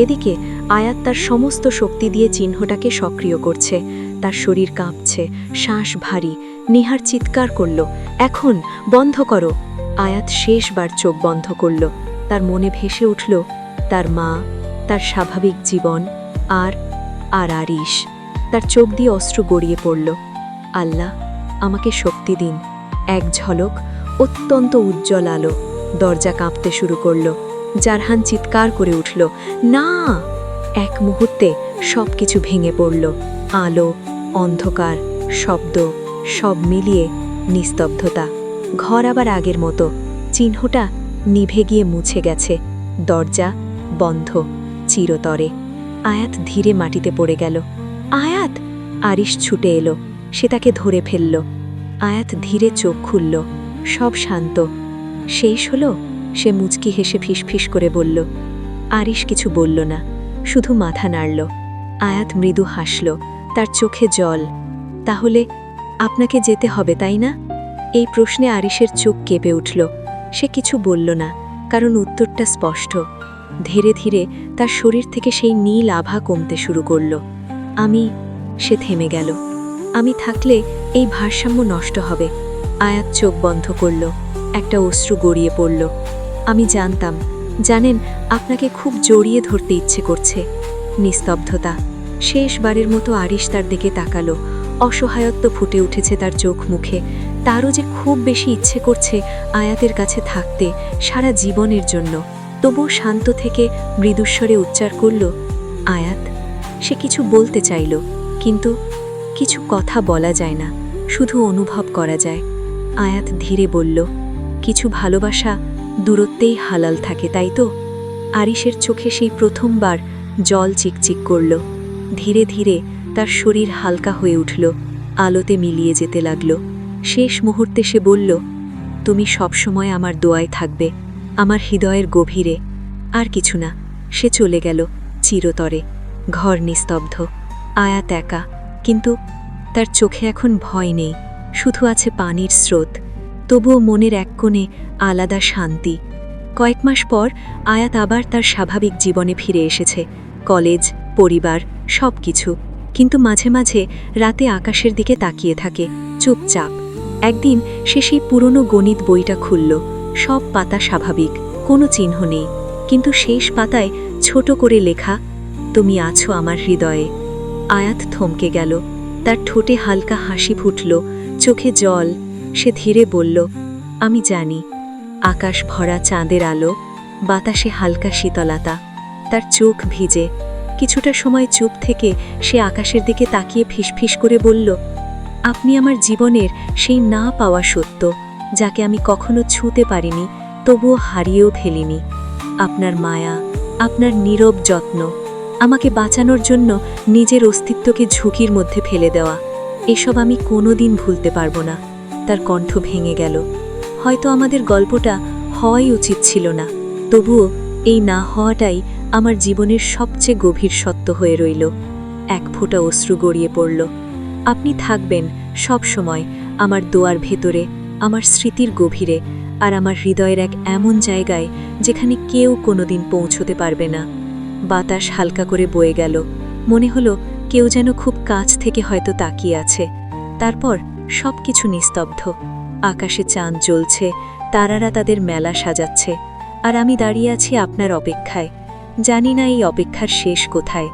এদিকে আয়াত তার সমস্ত শক্তি দিয়ে চিহ্নটাকে সক্রিয় করছে। তার শরীর কাঁপছে, শ্বাস ভারী। নিহার চিৎকার করল, এখন বন্ধ করো। আয়াত শেষবার চোখ বন্ধ করল। তার মনে ভেসে উঠল তার মা, তার স্বাভাবিক জীবন, আর আরিশ। তার চোখ দিয়ে অশ্রু গড়িয়ে পড়ল। আল্লাহ, আমাকে শক্তি দিন। এক ঝলক, অত্যন্ত উজ্জ্বল আলো। দরজা কাঁপতে শুরু করল। জারহান চিৎকার করে উঠল, না! এক মুহূর্তে সব কিছু ভেঙে পড়ল। আলো, অন্ধকার, শব্দ, সব মিলিয়ে নিস্তব্ধতা। ঘর আবার আগের মতো। চিহ্নটা নিভে গিয়ে মুছে গেছে। দরজা বন্ধ, চিরতরে। আয়াত ধীরে মাটিতে পড়ে গেল। আয়াত! আরিশ ছুটে এলো। সে তাকে ধরে ফেলল। আয়াত ধীরে চোখ খুলল। সব শান্ত। শেষ হলো? সে মুচকি হেসে ফিসফিস করে বলল। আরিশ কিছু বলল না, শুধু মাথা নাড়ল। আয়াত মৃদু হাসল, তার চোখে জল। তাহলে আপনাকে যেতে হবে, তাই না? এই প্রশ্নে আরিশের চোখ কেঁপে উঠল। সে কিছু বলল না, কারণ উত্তরটা স্পষ্ট। ধীরে ধীরে তার শরীর থেকে সেই নীল আভা কমতে শুরু করল। সে থেমে গেল। আমি থাকলে এই ভারসাম্য নষ্ট হবে। আয়াত চোখ বন্ধ করল। একটা অশ্রু গড়িয়ে পড়ল। আমি জানতাম জানেন, আপনাকে খুব জড়িয়ে ধরতে ইচ্ছে করছে। নিস্তব্ধতা। শেষবারের মতো আরিশ তার দিকে তাকালো। অসহায়ত্ব ফুটে উঠেছে তার চোখ মুখে। তারও যে খুব বেশি ইচ্ছে করছে আয়াতের কাছে থাকতে সারা জীবনের জন্য। তবুও শান্ত থেকে মৃদুস্বরে উচ্চার করল, আয়াত। সে কিছু বলতে চাইল, কিন্তু কিছু কথা বলা যায় না, শুধু অনুভব করা যায়। আয়াত ধীরে বলল, কিছু ভালোবাসা দূরত্বেই হালাল থাকে, তাই তো? আরিশের চোখে সেই প্রথমবার জল চিকচিক করল। ধীরে ধীরে তার শরীর হালকা হয়ে উঠল, আলোতে মিলিয়ে যেতে লাগল। শেষ মুহূর্তে সে বলল, তুমি সবসময় আমার দোয়ায় থাকবে, আমার হৃদয়ের গভীরে। আর কিছু না। সে চলে গেল চিরতরে। ঘর নিস্তব্ধ, আয়াত একা, কিন্তু তার চোখে এখন ভয় নেই, শুধু আছে পানির স্রোত। তবুও মনের এক কোণে আলাদা শান্তি। কয়েক মাস পর আয়াত আবার তার স্বাভাবিক জীবনে ফিরে এসেছে, কলেজ, পরিবার, সব কিছু। কিন্তু মাঝে মাঝে রাতে আকাশের দিকে তাকিয়ে থাকে, চুপচাপ। একদিন সে সেই পুরনো গণিত বইটা খুলল। সব পাতা স্বাভাবিক, কোনো চিহ্ন নেই, কিন্তু শেষ পাতায় ছোট করে লেখা, তুমি আছো আমার হৃদয়ে। আয়াত থমকে গেল, তার ঠোঁটে হালকা হাসি ফুটল, চোখে জল। সে ধীরে বলল, আমি জানি। আকাশ ভরা চাঁদের আলো, বাতাসে হালকা শীতলতা। তার চোখ ভিজে। কিছুটা সময় চুপ থেকে সে আকাশের দিকে তাকিয়ে ফিসফিস করে বলল, আপনি আমার জীবনের সেই না পাওয়া সত্য, যাকে আমি কখনো ছুঁতে পারিনি, তবুও হারিয়েও ফেলিনি। আপনার মায়া, আপনার নীরব যত্ন, আমাকে বাঁচানোর জন্য নিজের অস্তিত্বকে ঝুঁকির মধ্যে ফেলে দেওয়া, এসব আমি কোনোদিন ভুলতে পারবো না। তার কণ্ঠ ভেঙে গেল। হয়তো আমাদের গল্পটা হওয়াই উচিত ছিল না, তবুও এই না হওয়াটাই আমার জীবনের সবচেয়ে গভীর সত্য হয়ে রইল। এক ফোঁটা অশ্রু গড়িয়ে পড়ল। আপনি থাকবেন সব সময় আমার দোয়ার ভেতরে, আমার স্মৃতির গভীরে, আর আমার হৃদয়ের এক এমন জায়গায় যেখানে কেউ কোনোদিন পৌঁছতে পারবে না। বাতাস হালকা করে বয়ে গেল। মনে হলো কেউ যেন খুব কাছ থেকে হয়তো তাকিয়ে আছে। তারপর সব কিছু নিস্তব্ধ। আকাশে চাঁদ জ্বলছে, তারারা তাদের মেলা সাজাচ্ছে, আর আমি দাঁড়িয়ে আছি আপনার অপেক্ষায়। জানি না এই অপেক্ষার শেষ কোথায়।